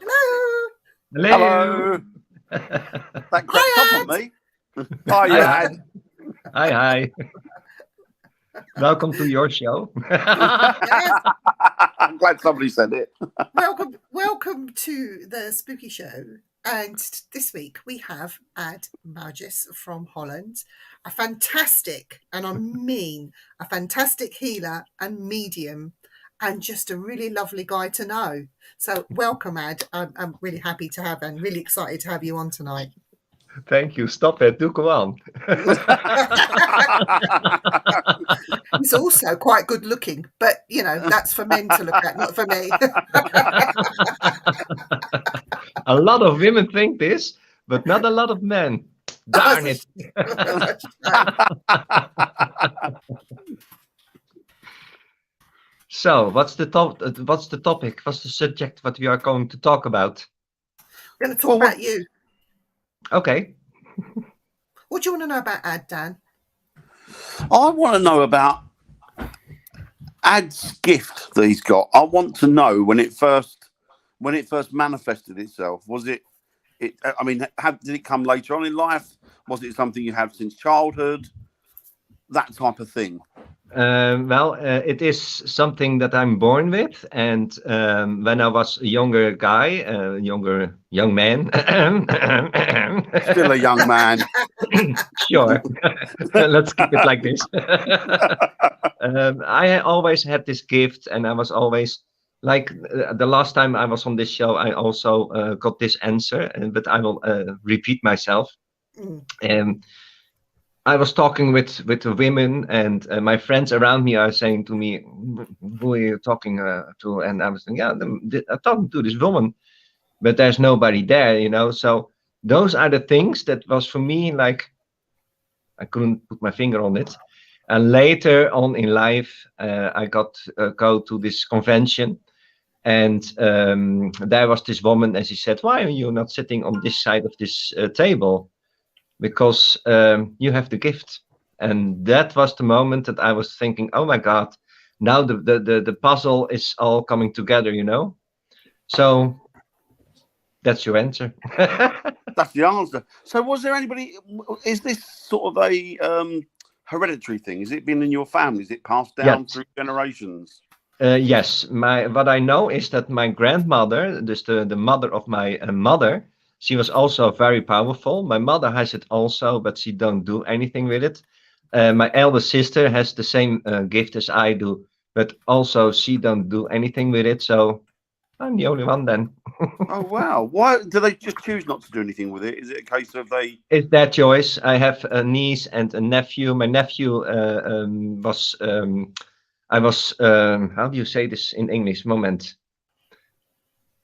Hello. Hello. That crept up on me. Hi, Ad. Hi. Welcome to your show. Yes. I'm glad somebody said it. Welcome to the Spooky Show. And this week we have Aad Baujis from Holland, a fantastic, and I mean a fantastic healer and medium, and just a really lovely guy to know. So welcome, Aad. I'm really happy to have and really excited to have you on tonight. Thank you. Stop it. Do go on. He's also quite good looking, but you know, that's for men to look at, not for me. A lot of women think this, but not a lot of men. Darn it. So, what's the topic? What's the subject? What we are going to talk about? We're going to talk about you. Okay. What do you want to know about Aad, Dan? I want to know about Ad's gift that he's got. I want to know when it first manifested itself. Was it? I mean, did it come later on in life? Was it something you had since childhood? That type of thing. It is something that I'm born with, and when I was a younger guy, young man, still a young man. Sure, let's keep it like this. I always had this gift, and I was always like the last time I was on this show, I also got this answer, but I will repeat myself. I was talking with the women, and my friends around me are saying to me, "Who are you talking to?" And I was saying, "Yeah, I'm talking to this woman, but there's nobody there, you know." So those are the things that was for me like I couldn't put my finger on it. And later on in life, I got go to this convention, and there was this woman, and she said, "Why are you not sitting on this side of this table? Because you have the gift." And that was the moment that I was thinking, oh my God, now the puzzle is all coming together, you know. So that's your answer. That's the answer. So was there anybody, is this sort of a hereditary thing? Has it been in your family? Is it passed down through generations? Yes, what I know is that my grandmother, dus the mother of my mother, she was also very powerful. My mother has it also, but she don't do anything with it. My elder sister has the same gift as I do, but also she don't do anything with it. So I'm the only one then. Oh, wow. Why do they just choose not to do anything with it? Is it a case of they... It's their choice. I have a niece and a nephew. My nephew was... I was... how do you say this in English? Moment.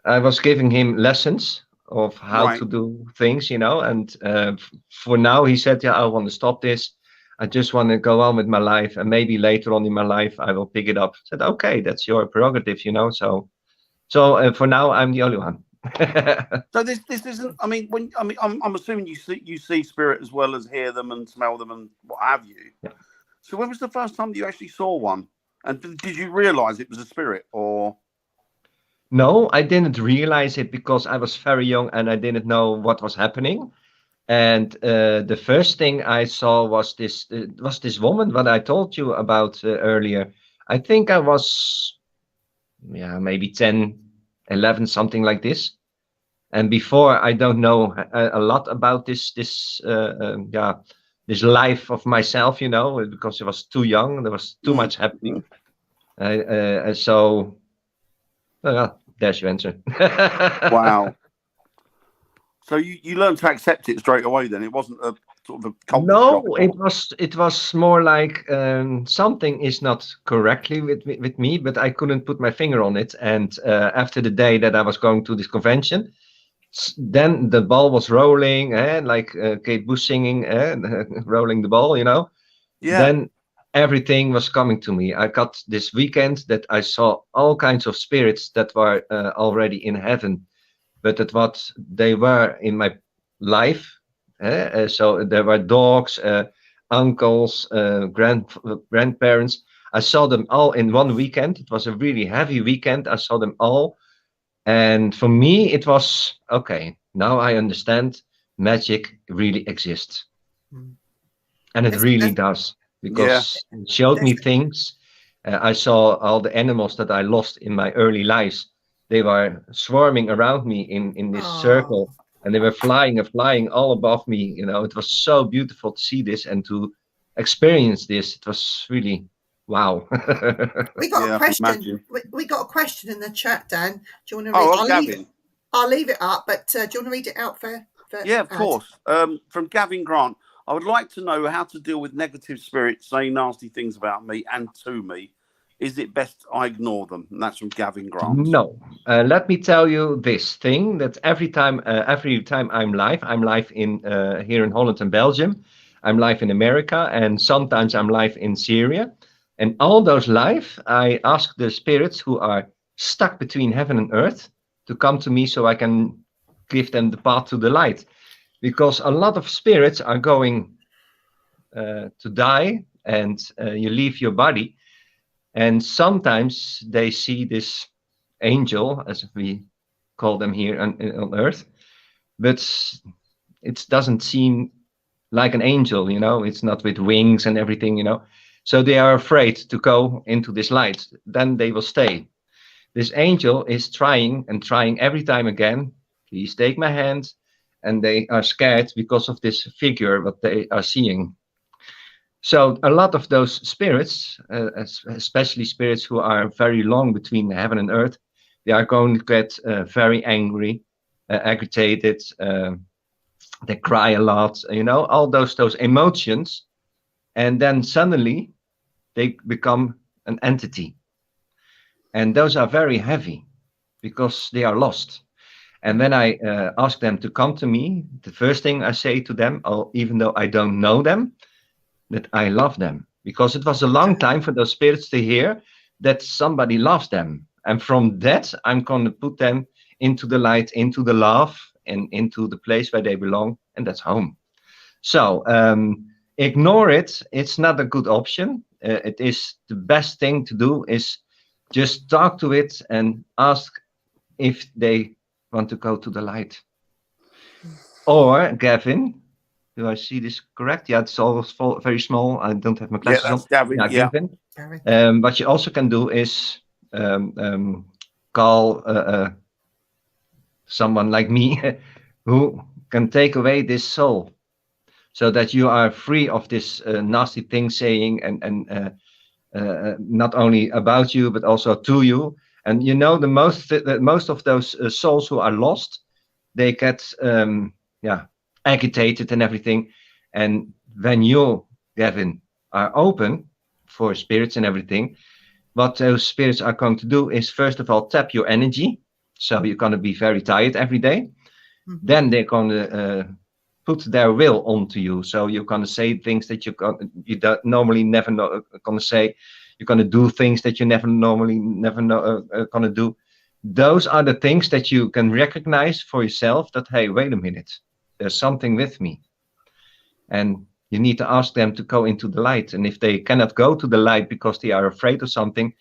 I was giving him lessons of how to do things, you know, and for now he said, yeah, I want to stop this. I just want to go on with my life, and maybe later on in my life I will pick it up. I said, okay, that's your prerogative, you know. So for now I'm the only one. So this isn't, I mean, I'm assuming you see spirit as well as hear them and smell them and what have you. Yeah. So when was the first time you actually saw one, and did you realize it was a spirit? Or no, I didn't realize it because I was very young and I didn't know what was happening. And the first thing I saw was this woman, what I told you about earlier. I think I was, maybe 10, 11, something like this. And before, I don't know a lot about this life of myself, you know, because I was too young. There was too much happening. So, there's your answer. Wow. So you learned to accept it straight away then? It wasn't a sort of a culture shock? It was more like something is not correctly with me, but I couldn't put my finger on it. And after the day that I was going to this convention, then the ball was rolling, like Kate Bush singing, rolling the ball, you know. Yeah. Then everything was coming to me. I got this weekend that I saw all kinds of spirits that were already in heaven, but that what they were in my life. So there were dogs, uncles, grandparents. I saw them all in one weekend. It was a really heavy weekend. I saw them all. And for me, it was, okay, now I understand magic really exists. And it really does, because it showed me things. I saw all the animals that I lost in my early lives. They were swarming around me in this circle, and they were flying and flying all above me. You know, it was so beautiful to see this and to experience this. It was really wow. We got a question. Imagine. We got a question in the chat, Dan. Do you want to Oh, read? Gavin. I'll leave it up, but do you want to read it out for Yeah, of Ad? course. From Gavin Grant. I would like to know how to deal with negative spirits saying nasty things about me and to me. Is it best I ignore them? And that's from Gavin Grant. No. Let me tell you this thing, that every time I'm live in here in Holland and Belgium. I'm live in America, and sometimes I'm live in Syria. And all those live, I ask the spirits who are stuck between heaven and earth to come to me so I can give them the path to the light. Because a lot of spirits are going to die, and you leave your body. And sometimes they see this angel, as we call them here on earth, but it doesn't seem like an angel, you know, it's not with wings and everything, you know. So they are afraid to go into this light. Then they will stay. This angel is trying and trying every time again. Please take my hand. And they are scared because of this figure, what they are seeing. So a lot of those spirits, especially spirits who are very long between heaven and earth, they are going to get very angry, agitated. They cry a lot, you know, all those emotions. And then suddenly they become an entity. And those are very heavy because they are lost. And when I ask them to come to me, the first thing I say to them, even though I don't know them, that I love them. Because it was a long time for those spirits to hear that somebody loves them. And from that, I'm going to put them into the light, into the love, and into the place where they belong, and that's home. So ignore it. It's not a good option. It is the best thing to do is just talk to it and ask if they want to go to the light. Or, Gavin, do I see this correct? Yeah, it's always very small. I don't have my glasses on. Gavin. Yeah, Gavin. What you also can do is call someone like me who can take away this soul, so that you are free of this nasty thing saying and not only about you but also to you. And you know, the most of those souls who are lost, they get agitated and everything. And when you, Gavin, are open for spirits and everything, what those spirits are going to do is, first of all, tap your energy. So you're going to be very tired every day. Mm-hmm. Then they're going to put their will onto you. So you're going to say things that you don't normally never know going to say. You're going to do things that you never know going to do. Those are the things that you can recognize for yourself, that, hey, wait a minute, there's something with me. And you need to ask them to go into the light. And if they cannot go to the light because they are afraid of something,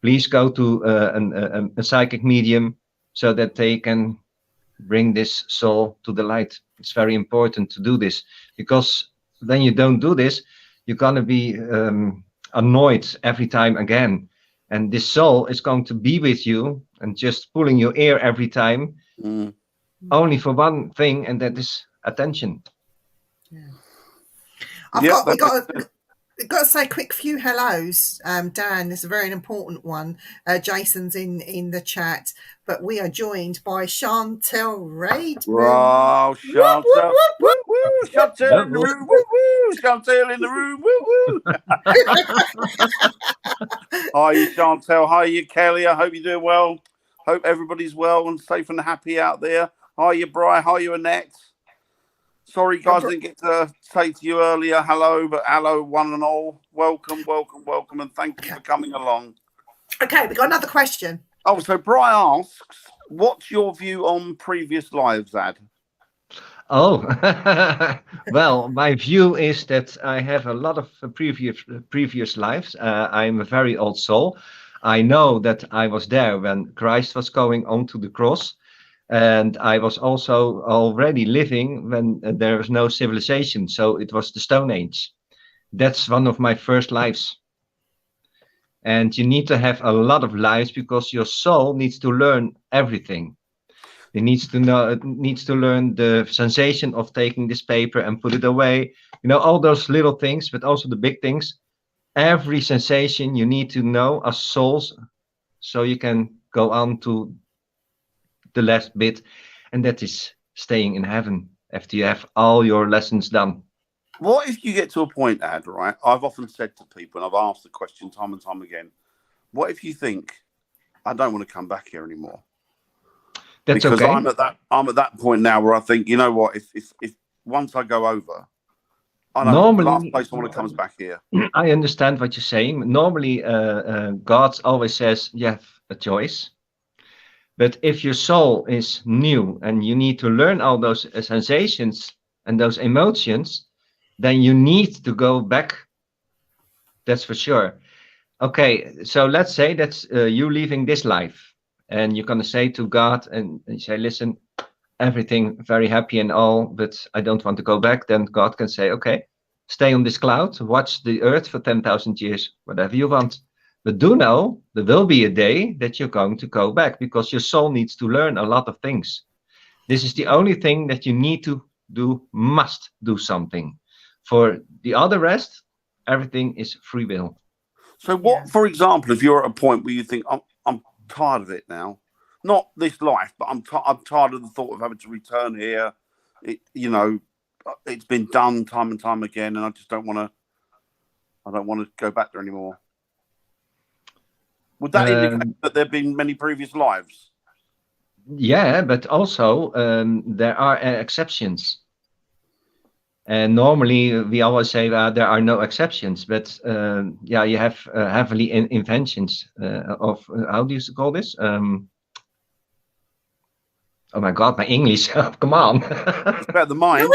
please go to a psychic medium so that they can bring this soul to the light. It's very important to do this, because when you don't do this, you're going to be annoyed every time again. And this soul is going to be with you and just pulling your ear every time, only for one thing, and that is attention. Yeah. We've got to say a quick few hellos. Dan, this is a very important one. Jason's in the chat, but we are joined by Chantel Raid. Wow, Chantel. Woo, woo, woo. Chantel in the room. Woo, woo. Chantel in the room. Woo, woo. Hi, Chantel. Hi, you, Kelly. I hope you're doing well. Hope everybody's well and safe and happy out there. Hi, you, Bri. Hi, you, Annette. Sorry, guys, I didn't get to say to you earlier hello, but hello, one and all. Welcome, welcome, welcome, and thank you for coming along. Okay, we got another question. Oh, so Bri asks, what's your view on previous lives, Ad? Oh, well, my view is that I have a lot of previous lives. I'm a very old soul. I know that I was there when Christ was going onto the cross, and I was also already living when there was no civilization. So it was the Stone Age. That's one of my first lives. And you need to have a lot of lives because your soul needs to learn everything. It needs to learn the sensation of taking this paper and put it away. You know, all those little things, but also the big things. Every sensation you need to know as souls, so you can go on to the last bit, and that is staying in heaven after you have all your lessons done. What if you get to a point, Ad, right? I've often said to people, and I've asked the question time and time again, what if you think, I don't want to come back here anymore? That's because okay. I'm at that point now where I think, you know what, if once I go over, I know Normally, the last place I want to come is back here. I understand what you're saying. Normally, God always says you have a choice. But if your soul is new and you need to learn all those sensations and those emotions, then you need to go back. That's for sure. Okay, so let's say that's you leaving this life, and you're going to say to God, and you say, listen, everything very happy and all, but I don't want to go back. Then God can say, okay, stay on this cloud, watch the earth for 10,000 years, whatever you want. But do know there will be a day that you're going to go back because your soul needs to learn a lot of things. This is the only thing that you need to do, must do something. For the other rest, everything is free will. So what, for example, if you're at a point where you think, I'm tired of it now, not this life, but I'm tired of the thought of having to return here. It's been done time and time again, and I just don't want to go back there anymore. Would that indicate that there have been many previous lives? Yeah, but also there are exceptions. And normally we always say there are no exceptions, but you have heavily inventions of how do you call this? Oh my God, my English! Come on, it's better than mine.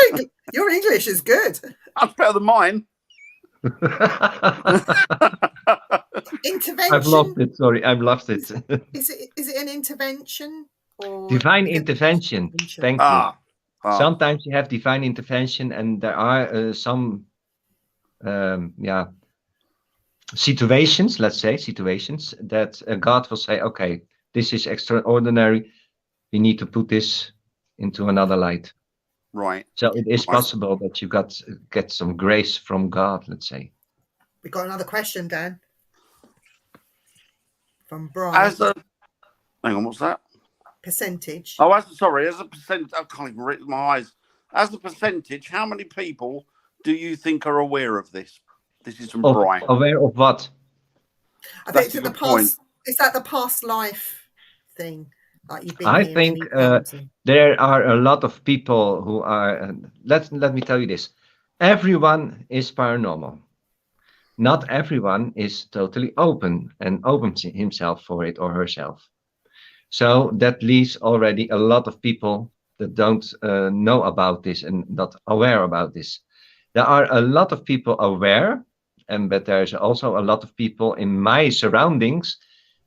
Your English is good. That's better than mine. Intervention. I've lost it. Sorry, I've lost it. Is it an intervention or divine intervention? Thank you. Sometimes you have divine intervention, and there are some situations. Let's say situations that God will say, "Okay, this is extraordinary. We need to put this into another light." Right. So it is possible that you get some grace from God. Let's say. We got another question, Dan. From Brian. Hang on, what's that? Percentage. Oh, as a percentage, I can't even read my eyes. As a percentage, how many people do you think are aware of this? This is from Brian. Aware of what? I think it's the past. Is that the past life thing? Like you've been. I think there are a lot of people who are. Let me tell you this: everyone is paranormal. Not everyone is totally open himself for it or herself. So that leaves already a lot of people that don't know about this and not aware about this. There are a lot of people aware, but there's also a lot of people in my surroundings.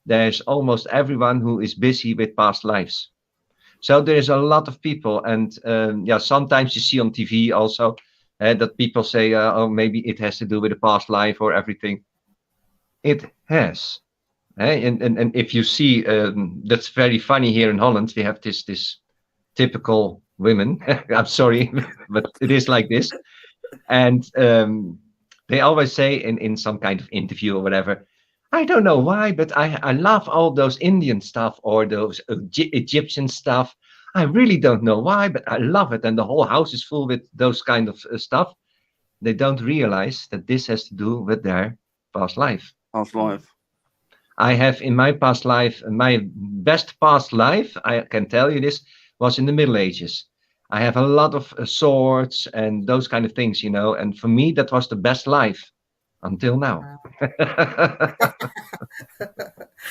There's almost everyone who is busy with past lives. So there's a lot of people, and sometimes you see on TV also that people say, oh, maybe it has to do with the past life or everything. It has. And if you see, that's very funny here in Holland. We have this typical women. I'm sorry, but it is like this. And they always say in some kind of interview or whatever, I don't know why, but I love all those Indian stuff or those Egyptian stuff. I really don't know why, but I love it. And the whole house is full with those kind of stuff. They don't realize that this has to do with their past life. Past life. I have in my past life, my best past life, I can tell you this, was in the Middle Ages. I have a lot of swords and those kind of things, and for me, that was the best life until now.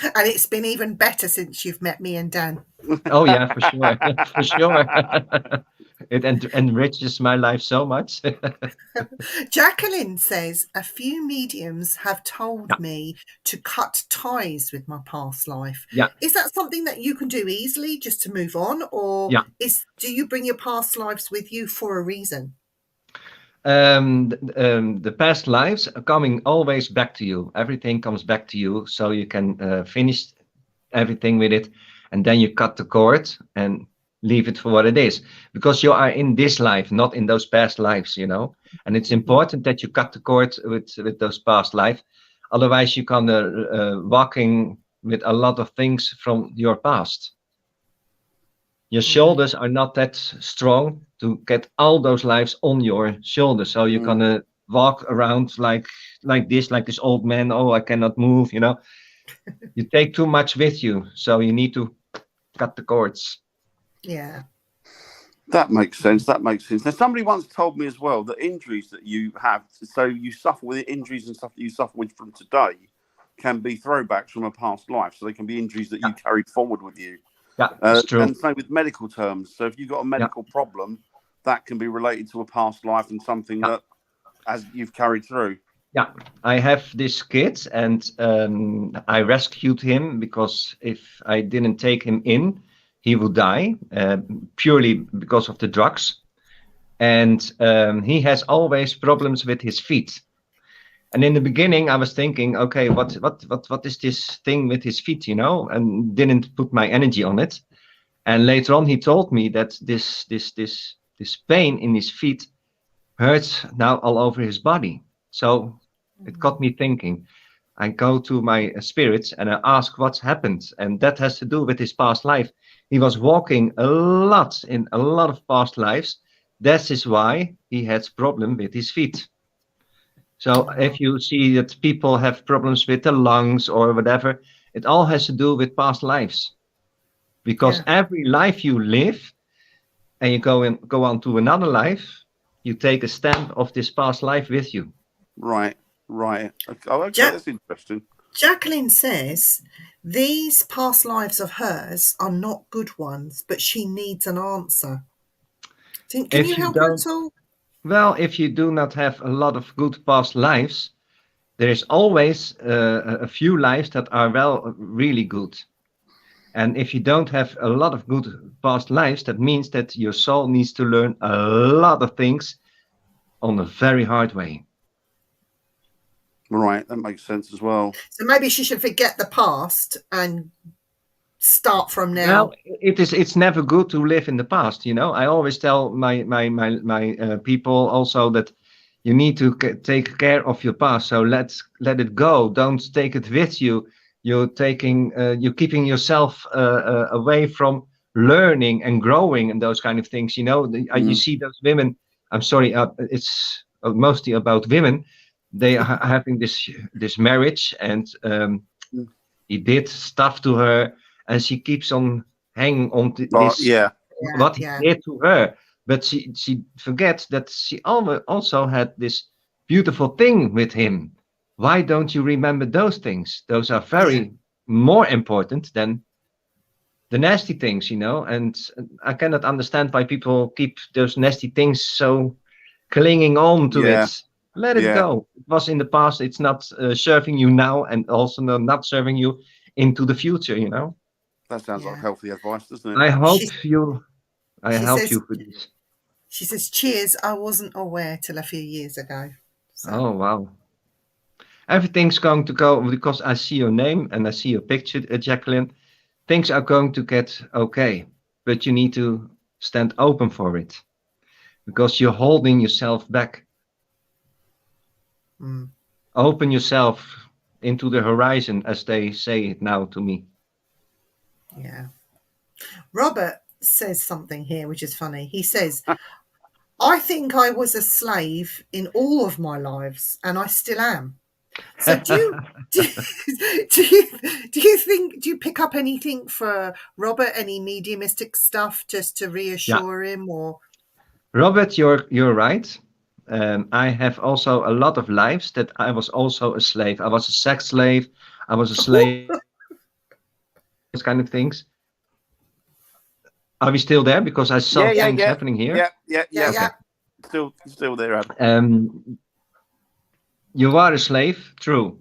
And it's been even better since you've met me and Dan. Oh yeah, for sure. For sure. It enriches my life so much. Jacqueline says, a few mediums have told Yeah. me to cut ties with my past life. Yeah. Is that something that you can do easily just to move on? Or Yeah. do you bring your past lives with you for a reason? The past lives are coming always back to you. Everything comes back to you, so you can finish everything with it, and then you cut the cord and leave it for what it is, because you are in this life, not in those past lives, you know. And it's important that you cut the cord with those past life, otherwise you can walking with a lot of things from your past. Your shoulders are not that strong to get all those lives on your shoulders, so you're gonna walk around like this old man. Oh, I cannot move, you know. You take too much with you, so you need to cut the cords. Yeah. That makes sense. That makes sense. Now, somebody once told me as well that injuries that you have, so you suffer with injuries and stuff that you suffer with from today, can be throwbacks from a past life. So they can be injuries that you carried forward with you. Yeah, it's true. And same with medical terms. So if you've got a medical problem, that can be related to a past life and something that as you've carried through. Yeah, I have this kid, and I rescued him because if I didn't take him in, he would die purely because of the drugs. And he has always problems with his feet. And in the beginning, I was thinking, okay, what is this thing with his feet, you know, and didn't put my energy on it. And later on, he told me that this pain in his feet hurts now all over his body. So it got me thinking. I go to my spirits and I ask what's happened, and that has to do with his past life. He was walking a lot in a lot of past lives. That is why he had problem with his feet. So if you see that people have problems with the lungs or whatever, it all has to do with past lives. Because every life you live and you go on to another life, you take a stamp of this past life with you. Right. Okay, that's interesting. Jacqueline says these past lives of hers are not good ones, but she needs an answer. Can you help her at all? Well, if you do not have a lot of good past lives, there is always a few lives that are really good. And if you don't have a lot of good past lives, that means that your soul needs to learn a lot of things on a very hard way. Right, that makes sense as well. So maybe she should forget the past and start from now. Well, it's never good to live in the past, you know. I always tell my people also that you need to take care of your past. So let it go. Don't take it with you. You're keeping yourself away from learning and growing and those kind of things. You know, you see those women. I'm sorry, it's mostly about women. They are having this marriage, and he did stuff to her, and she keeps on hanging on to this. What he did to her, but she forgets that she also had this beautiful thing with him. Why don't you remember those things? Those are very more important than the nasty things, you know. And I cannot understand why people keep those nasty things so clinging on to it. Let it go. It was in the past. It's not serving you now, and also not serving you into the future, you know. That sounds like healthy advice, doesn't it? I help you with this. She says, cheers, I wasn't aware till a few years ago. So. Oh, wow. Everything's going to go, because I see your name and I see your picture, Jacqueline. Things are going to get okay, but you need to stand open for it, because you're holding yourself back. Open yourself into the horizon, as they say it now to me. Yeah. Robert says something here which is funny. He says, I think I was a slave in all of my lives, and I still am. So do you pick up anything for Robert, any mediumistic stuff just to reassure him? Or Robert, you're right. I have also a lot of lives that I was also a slave. I was a sex slave. I was a slave. Those kind of things. Are we still there? Because I saw things happening here. Yeah. Okay. Still there, Ad. You are a slave, true.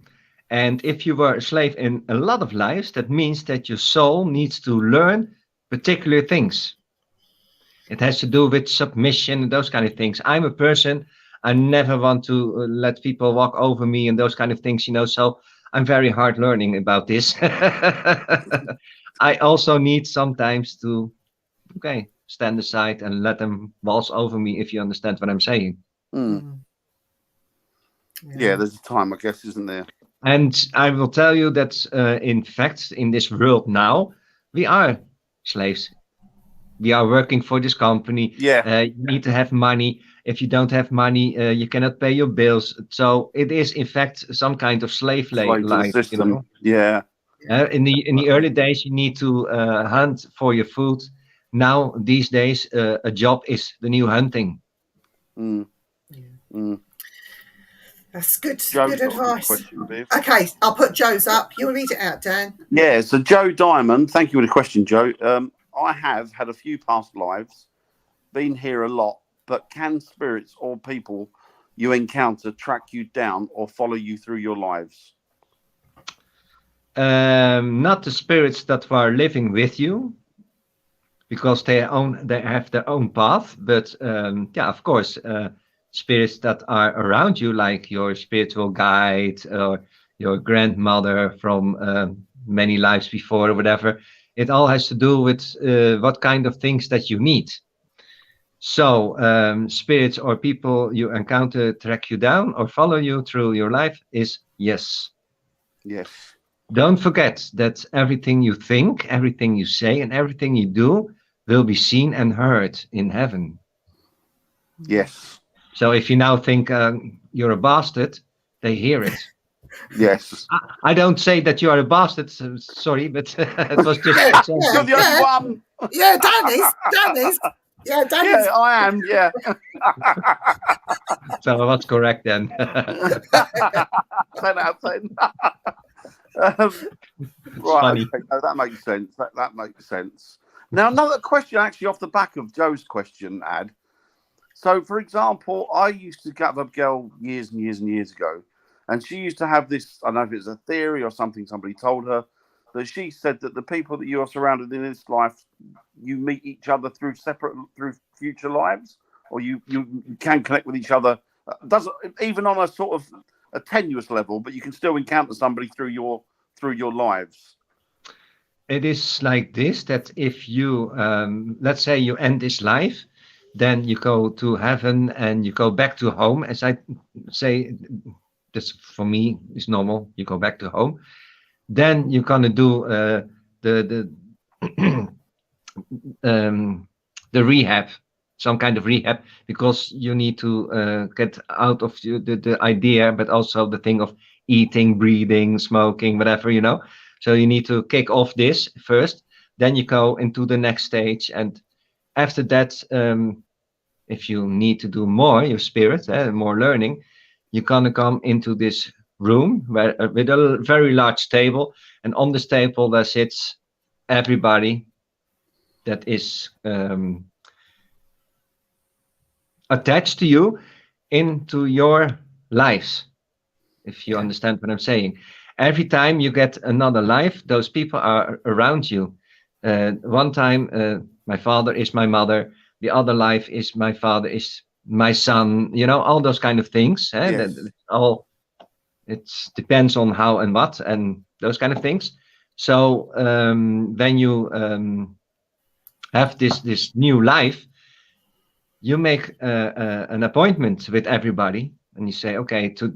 And if you were a slave in a lot of lives, that means that your soul needs to learn particular things. It has to do with submission and those kind of things. I'm a person, I never want to let people walk over me and those kind of things, so I'm very hard learning about this. I also need sometimes to, stand aside and let them waltz over me, if you understand what I'm saying. Yeah, there's a time, I guess, isn't there? And I will tell you that, in fact, in this world now, we are slaves. We are working for this company. You need to have money. If you don't have money, you cannot pay your bills. So it is, in fact, some kind of slave life. System. Yeah. In the early days, you need to hunt for your food. Now, these days, a job is the new hunting. That's good. Joe's good got a advice. Question, Viv. Okay, I'll put Joe's up. You'll read it out, Dan. Yeah. So Joe Diamond, thank you for the question, Joe. I have had a few past lives, been here a lot, but can spirits or people you encounter track you down or follow you through your lives? Not the spirits that were living with you, because they have their own path. But of course, spirits that are around you, like your spiritual guide or your grandmother from many lives before or whatever. It all has to do with what kind of things that you need. So spirits or people you encounter track you down or follow you through your life is yes. Yes. Don't forget that everything you think, everything you say, and everything you do will be seen and heard in heaven. Yes. So if you now think you're a bastard, they hear it. Yes. I don't say that you are a bastard, sorry, but it was just... You're the only one. Yeah, Dan is. Yeah, Dan is. Yeah, I am, yeah. So I was correct then. 10 out of 10. Right, okay. No, that makes sense. That makes sense. Now, another question actually off the back of Joe's question, Ad. So, for example, I used to get a girl years and years and years ago, and she used to have this, I don't know if it's a theory or something somebody told her, that she said that the people that you are surrounded in this life, you meet each other through future lives, or you can connect with each other. Doesn't even on a sort of a tenuous level, but you can still encounter somebody through your lives. It is like this, that if you, let's say you end this life, then you go to heaven and you go back to home. As I say, this for me is normal. You go back to home. Then you're gonna do the rehab, some kind of rehab, because you need to get out of the idea, but also the thing of eating, breathing, smoking, whatever, So you need to kick off this first. Then you go into the next stage, and after that, if you need to do more, your spirit, more learning, you're gonna come into this room where with a very large table, and on this table there sits everybody that is attached to you into your lives, if you understand what I'm saying. Every time you get another life, those people are around you. One time my father is my mother, the other life is my father is my son, all those kind of things. Yes. It depends on how and what and those kind of things. So when you have this new life, you make an appointment with everybody, and you say, okay, to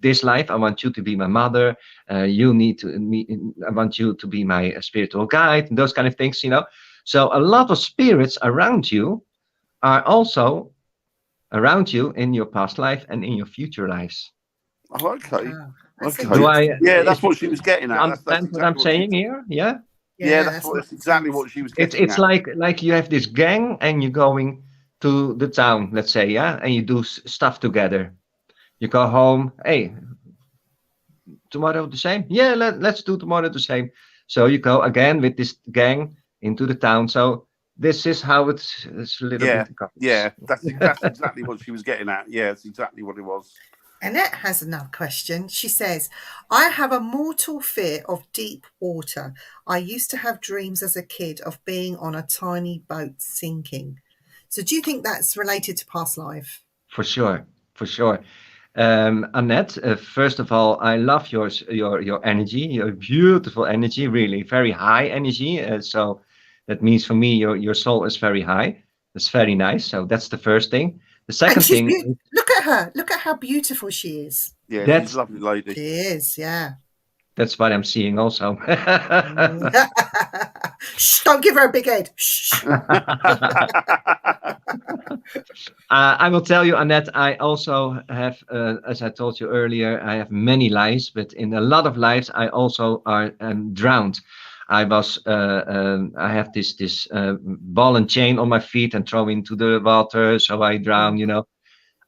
this life, I want you to be my mother. You need to meet. I want you to be my spiritual guide, and those kind of things, So a lot of spirits around you are also around you in your past life and in your future lives. Oh, okay. Okay. That's what she was getting at. Understand exactly what I'm saying here? Yeah. Yeah, that's exactly what she was getting at. It's like you have this gang and you're going to the town, let's say, and you do stuff together. You go home. Hey, tomorrow the same? Yeah, let's do tomorrow the same. So you go again with this gang into the town. So this is how it's a little Yeah, bit comes. yeah, that's exactly what she was getting at. Yeah, it's exactly what it was. Annette has another question. She says, I have a mortal fear of deep water. I used to have dreams as a kid of being on a tiny boat sinking. So do you think that's related to past life? For sure, for sure. Annette, first of all, I love your energy, your beautiful energy, really very high energy. So that means for me, your soul is very high. That's very nice. So that's the first thing. The second And she's thing, look at her. Look at how beautiful she is. Yeah, that's she's a lovely lady. She is, yeah. that's what I'm seeing also. Shh, don't give her a big head. Shh. I will tell you, Annette, I also have, as I told you earlier, I have many lives, but in a lot of lives, I also are drowned. I have this ball and chain on my feet and throw into the water, so I drown, you know,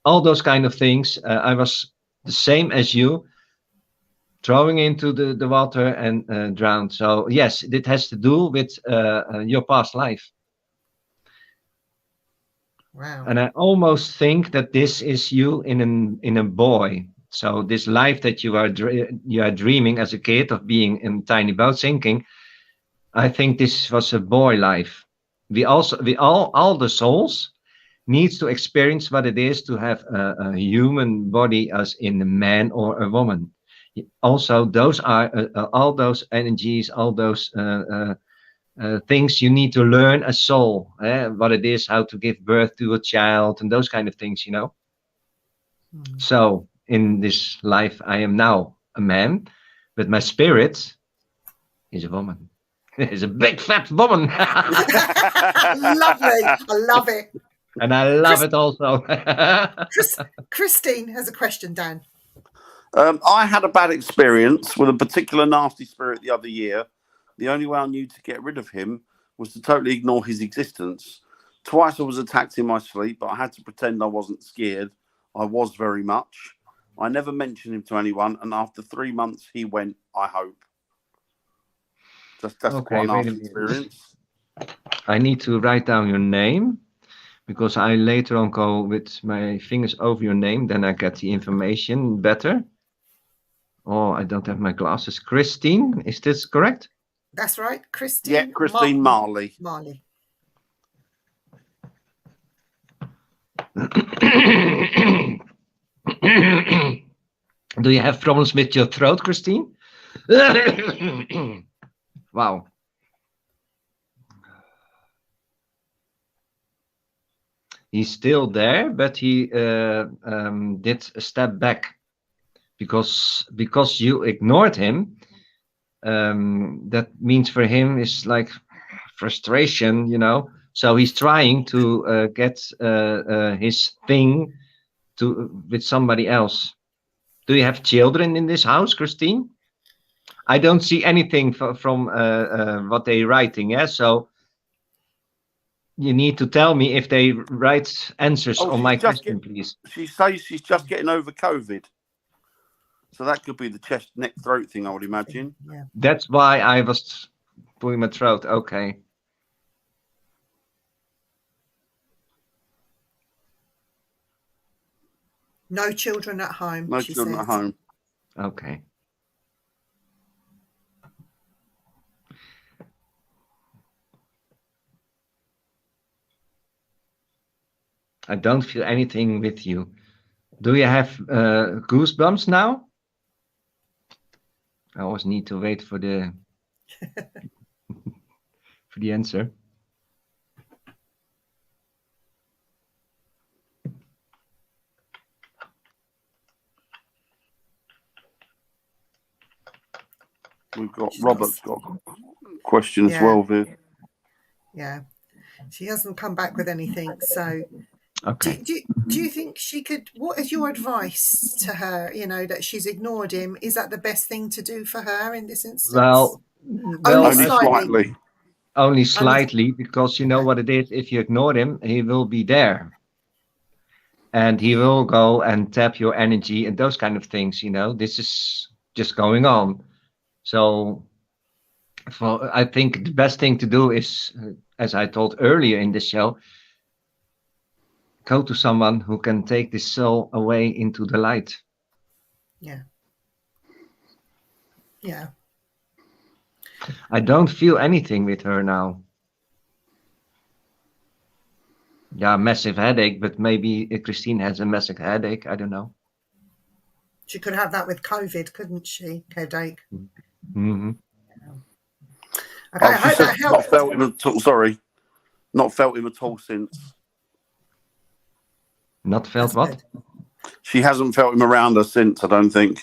all those kind of things. I was the same as you, throwing into the water and drowned. So yes, it has to do with your past life. Wow. And I almost think that this is you in a boy. So this life that you are dreaming as a kid of being in tiny boat sinking, I think this was a boy life. We all the souls needs to experience what it is to have a human body as in a man or a woman. Also, those are all those energies, all those things you need to learn as soul, what it is, how to give birth to a child, and those kind of things, you know. So in this life, I am now a man, but my spirit is a woman. Is a big fat woman. Lovely. I love it. And I love it also. Christine has a question, Dan. I had a bad experience with a particular nasty spirit the other year. The only way I knew to get rid of him was to totally ignore his existence. Twice I was attacked in my sleep, but I had to pretend I wasn't scared. I was very much. I never mentioned him to anyone, and after 3 months, he went, I hope. That's Okay, quite a nasty experience. I need to write down your name, because I later on go with my fingers over your name, then I get the information better. Oh, I don't have my glasses. Christine, is this correct? That's right, Christine. Yeah, Christine Marley. Marley. Do you have problems with your throat, Christine? Wow. He's still there, but he did a step back because you ignored him. That means for him is like frustration, you know. So he's trying to get his thing with somebody else. Do you have children in this house, Christine? I don't see anything from what they're writing. Yeah, so you need to tell me if they write answers on my question, please. She says she's just getting over COVID. So that could be the chest, neck, throat thing, I would imagine. Yeah. That's why I was pulling my throat. Okay. No children at home. No children at home. Okay. I don't feel anything with you. Do you have goosebumps now? I always need to wait for the for the answer. We've got Robert's got a question as well, Viv. Yeah, she hasn't come back with anything. So, okay. Do you think she could? What is your advice to her? You know, that she's ignored him. Is that the best thing to do for her in this instance? Well, only slightly. Only slightly, because you know what it is. If you ignore him, he will be there, and he will go and tap your energy and those kind of things. You know, this is just going on. So, I think the best thing to do is as I told earlier in the show, go to someone who can take this soul away into the light. Yeah. Yeah. I don't feel anything with her now. Yeah, massive headache, but maybe Christine has a massive headache. I don't know. She could have that with COVID, couldn't she? Headache. Mm-hmm. Okay, I she hope said that not helps. felt him at all. Sorry, not felt him at all since. Not felt That's what? good. She hasn't felt him around her since, I don't think.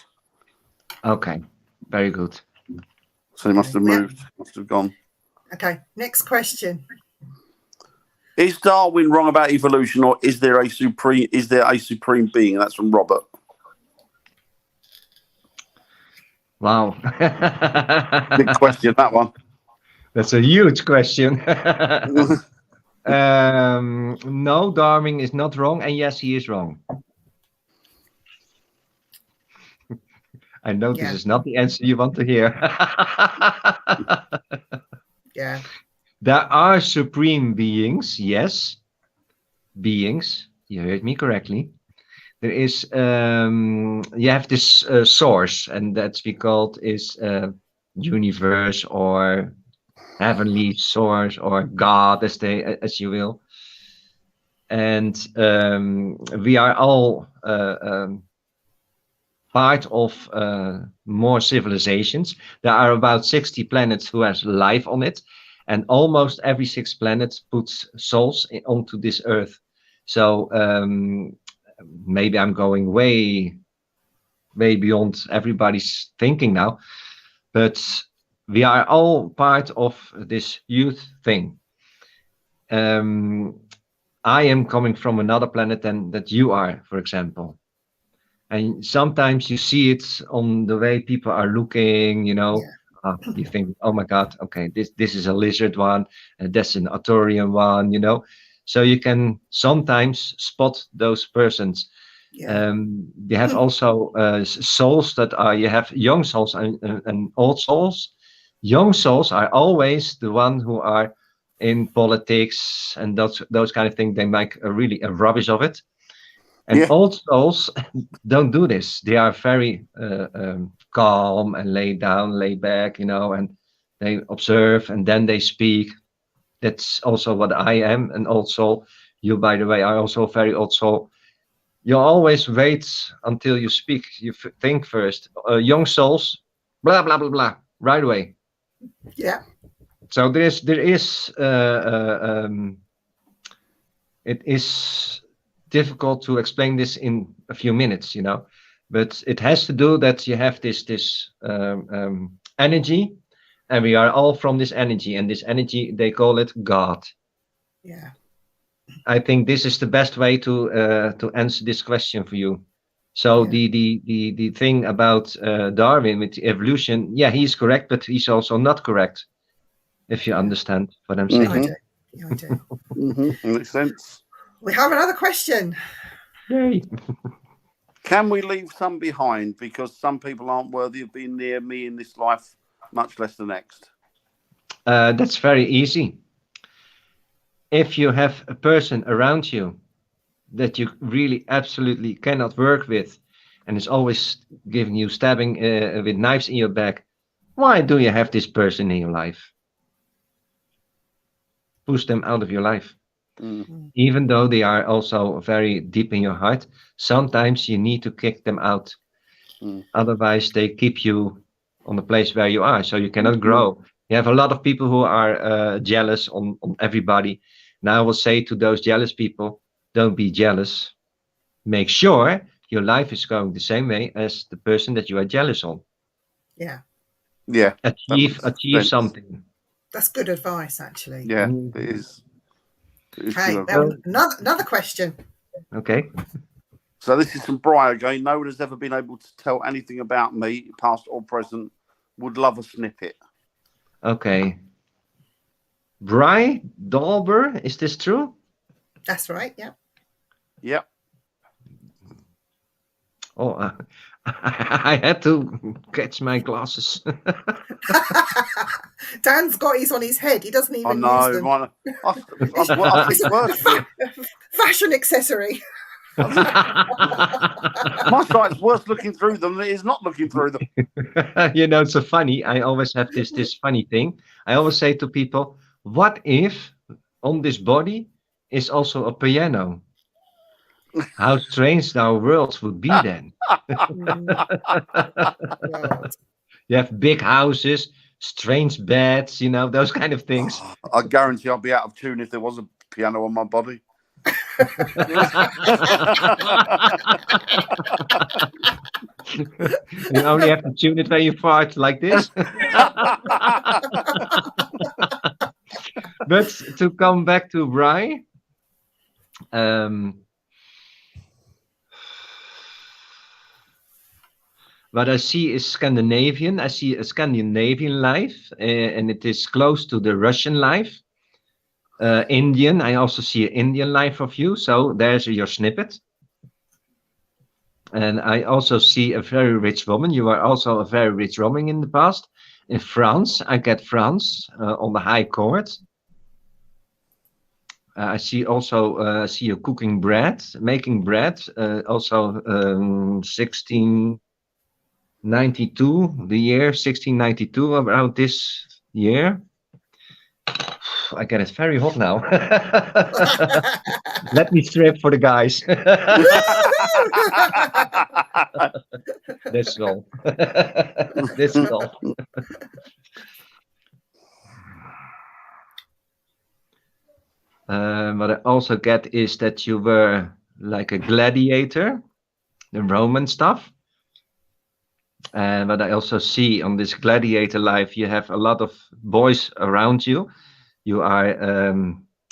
Okay, very good. So he must have Yeah. moved, must have gone. Okay, next question. Is Darwin wrong about evolution, or is there a supreme being? That's from Robert. Wow. Big question, that one. That's a huge question. No, Darwin is not wrong, and yes, he is wrong. I know this is not the answer you want to hear. Yeah. There are supreme beings, yes. Beings, you heard me correctly. There is, you have this source, and that's we called is universe or heavenly source or God, as you will. And we are all part of more civilizations. There are about 60 planets who has life on it, and almost every 6 planets puts souls onto this earth. So maybe I'm going way beyond everybody's thinking now, but we are all part of this youth thing. I am coming from another planet than that you are, for example. And sometimes you see it on the way people are looking, you know. You think, oh my God, okay, this is a lizard one, and that's an Arcturian one, you know. So you can sometimes spot those persons. Yeah. You have also souls that are, you have young souls and old souls. Young souls are always the one who are in politics and those kind of things. They make really a rubbish of it. And old souls don't do this. They are very calm and laid down, laid back, you know, and they observe and then they speak. That's also what I am, an old soul. You, by the way, are also a very old soul. You always wait until you speak. You think first. Young souls, blah blah blah blah, right away. Yeah. So there is it is difficult to explain this in a few minutes, you know, but it has to do that you have this energy, and we are all from this energy, and this energy they call it God. Yeah. I think this is the best way to answer this question for you. So the thing about Darwin with evolution, yeah, he's correct, but he's also not correct. If you understand what I'm saying. I do. Yeah, I do. Makes sense. We have another question. Yay. Can we leave some behind because some people aren't worthy of being near me in this life, much less the next? That's very easy. If you have a person around you that you really absolutely cannot work with and is always giving you stabbing with knives in your back, why do you have this person in your life? Push them out of your life. Even though they are also very deep in your heart, sometimes you need to kick them out. Otherwise, they keep you on the place where you are, so you cannot grow. You have a lot of people who are jealous on everybody. Now I will say to those jealous people, don't be jealous. Make sure your life is going the same way as the person that you are jealous on. Yeah. Yeah. Achieve something. That's good advice, actually. Yeah, it is. Okay, another question. Okay. So this is from Bri again. No one has ever been able to tell anything about me, past or present. Would love a snippet. Okay. Bri Dolber, is this true? That's right, yeah. Yep. Oh, I had to catch my glasses. Dan's got his on his head. He doesn't I even use know. them. I think worse for it. Fashion accessory. My sight's worse looking through them than it is not looking through them. You know, it's so funny. I always have this funny thing. I always say to people, what if on this body is also a piano? How strange our worlds would be then. God. You have big houses, strange beds, you know, those kind of things. I guarantee I'll be out of tune if there was a piano on my body. You only have to tune it when you fart like this. But to come back to Bry, what I see is Scandinavian. I see a Scandinavian life, and it is close to the Russian life. Indian, I also see an Indian life of you. So there's your snippet. And I also see a very rich woman. You are also a very rich woman in the past. In France, I get France on the high court. I see also see you cooking bread, making bread. Also 1692, the year 1692, around this year. I get it very hot now. Let me strip for the guys. That's all. That's all. What I also get is that you were like a gladiator, the Roman stuff. And what I also see on this gladiator life, you have a lot of boys around you. You are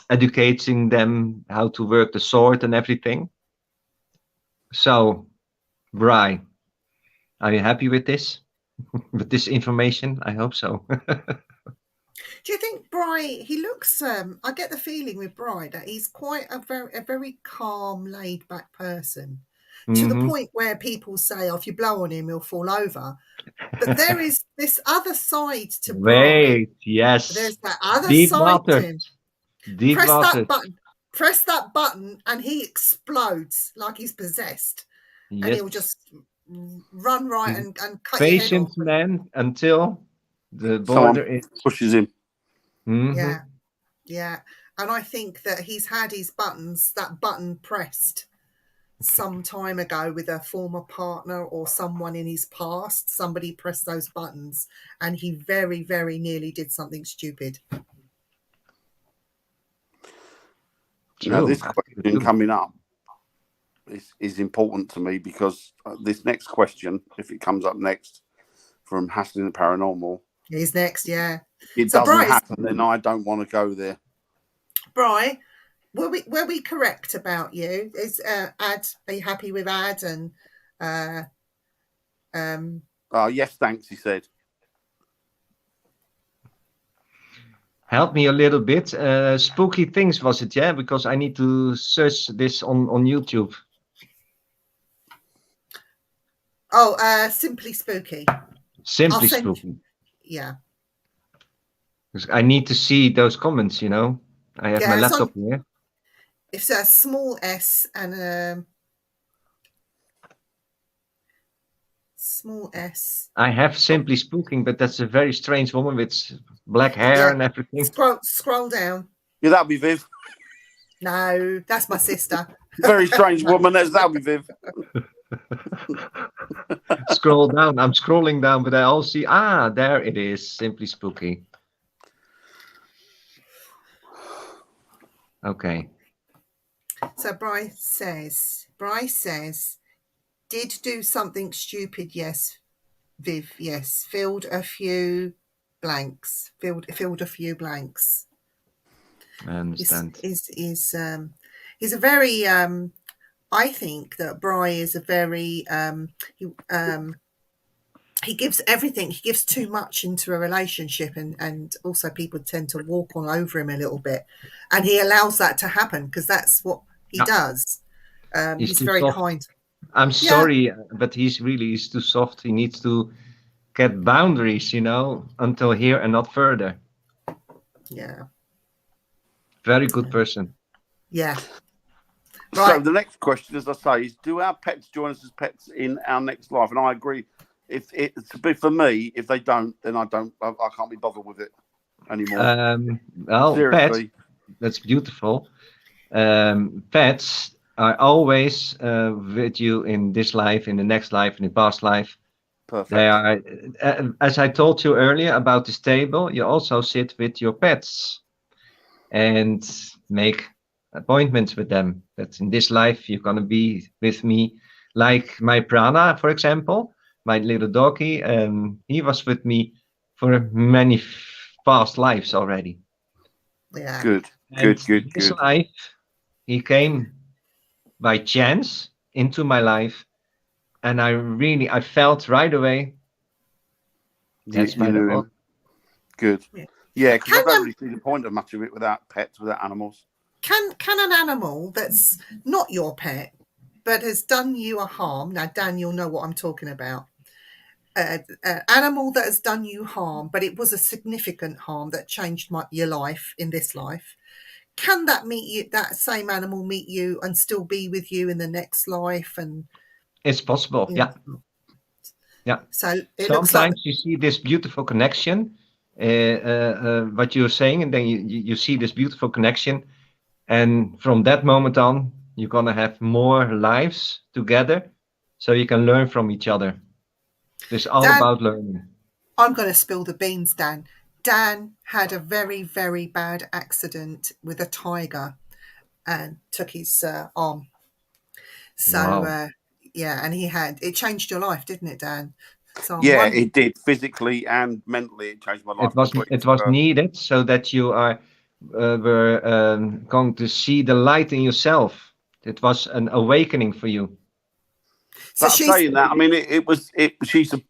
educating them how to work the sword and everything. So, Bry, are you happy with this? With this information? I hope so. Do you think Bry, he looks, I get the feeling with Bry that he's quite a very calm, laid back person. To the point where people say, oh, if you blow on him, he'll fall over. But there is this other side to Bry. Wait, yes. There's that other Deep side water. to him. Deep Press water. that button. Press that button and he explodes like he's possessed. Yes. And he'll just run right and cut Patient your head off. man until the border pushes him. Yeah. Yeah. And I think that he's had his buttons, that button pressed some time ago with a former partner or someone in his past. Somebody pressed those buttons and he very, very nearly did something stupid. Now, this question coming up is important to me because this next question, if it comes up next from Hassling the Paranormal, is next, yeah. It doesn't happen, then I don't want to go there. Bry, were we correct about you? Is Aad, are you happy with Aad? And yes, thanks, he said. Help me a little bit. Spooky things, was it? Yeah, because I need to search this on YouTube. Oh, Simply Spooky. Simply Spooky. Yeah. Because I need to see those comments, you know. I have my laptop here. It's a small S and a small S. I have Simply Spooking, but that's a very strange woman with black hair and everything. Scroll down. Yeah, that'll be Viv. No, that's my sister. Very strange woman. That'll be Viv. Scroll down. I'm scrolling down, but I all see. Ah, there it is. Simply Spooky. Okay. So Bry says, did do something stupid, yes. Viv, yes. Filled a few blanks. Filled a few blanks. I understand. He's a very I think that Bry is a very he gives everything. He gives too much into a relationship, and also people tend to walk all over him a little bit, and he allows that to happen because that's what he does. He's very kind. I'm sorry, but he's too soft. He needs to get boundaries, until here and not further. Yeah. Very good person. Yeah. So Right. the next question, as I say, is: do our pets join us as pets in our next life? And I agree. If for me, if they don't, then I can't be bothered with it anymore. Well, pets, Seriously, that's beautiful. Pets are always with you in this life, in the next life, in the past life. perfect. They are, as I told you earlier about this table, you also sit with your pets and make appointments with them. That in this life you're gonna be with me, like my Prana, for example, my little doggy. He was with me for many past lives already. Yeah. Good. And this life, he came by chance into my life, and I felt right away. That's my knew dog. him. Good. Yeah, because I Can don't really see the point of much of it without pets, without animals. can an animal that's not your pet but has done you a harm? Now, Dan, you'll know what I'm talking about. An animal that has done you harm, but it was a significant harm that changed your life in this life. Can that same animal meet you and still be with you in the next life? And It's possible, yeah. So it Sometimes looks like you see this beautiful connection, what you're saying, and then you see this beautiful connection, and from that moment on, you're gonna have more lives together, so you can learn from each other. It's all Dan, about learning. I'm going to spill the beans, Dan. Dan had a very, very bad accident with a tiger and took his arm. So, Wow. and it changed your life, didn't it, Dan? So it did. Physically and mentally, it changed my life completely. It was needed so that you were going to see the light in yourself. It was an awakening for you. So but saying that, I mean, she's I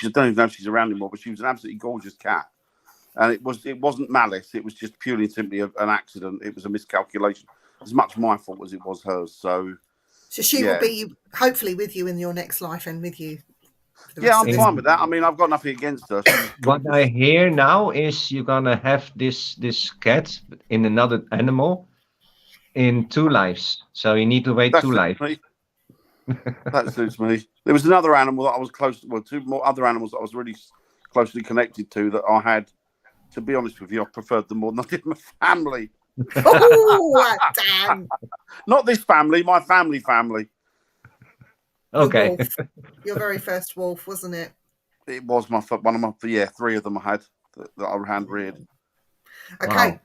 don't even know if she's around anymore, but she was an absolutely gorgeous cat. And it wasn't malice. It was just purely and simply an accident. It was a miscalculation. As much my fault as it was hers. So she will be hopefully with you in your next life and with you. I'm fine with that. I mean, I've got nothing against her. What I hear now is you're gonna have this cat in another animal in 2 lives. So you need to wait 2 lives. That suits me. There was another animal that I was two more other animals that I was really closely connected to that I had. To be honest with you, I preferred them more than I did my family. Oh, damn! Not this family, my family. Okay. Your very first wolf, wasn't it? It was one of my 3 of them I had that I hand reared. Okay. Wow.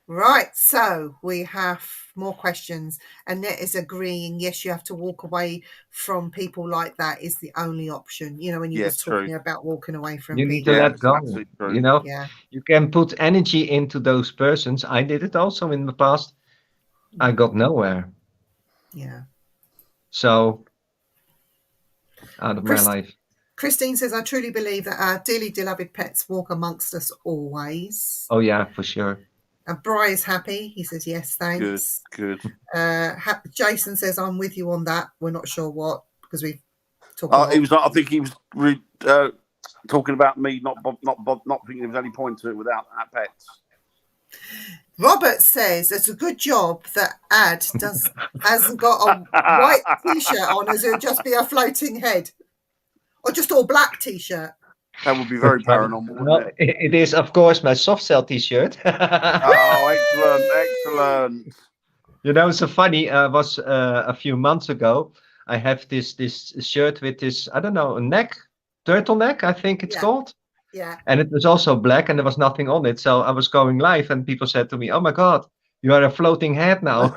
Right, so we have more questions. Annette is agreeing, yes, you have to walk away from people like that is the only option. When you were talking about walking away from you people. need to let go. You can put energy into those persons. I did it also in the past. I got nowhere. Yeah. So out of my life. Christine says, I truly believe that our dearly beloved pets walk amongst us always. Oh yeah, for sure. And Bri is happy. He says, yes, thanks. Good. Jason says, I'm with you on that. We're not sure what, because we've talked I think he was talking about me not thinking there was any point to it without our pets. Robert says it's a good job that Ad hasn't got a white t-shirt on, as it would just be a floating head. Or just all black t-shirt. That would be very paranormal, wouldn't it? It is, of course, my soft cell t-shirt. Excellent. It's so funny. Was a few months ago. I have this shirt with this, I don't know, turtleneck, I think it's called. Yeah. And it was also black, and there was nothing on it. So I was going live, and people said to me, "Oh my God, you are a floating head now."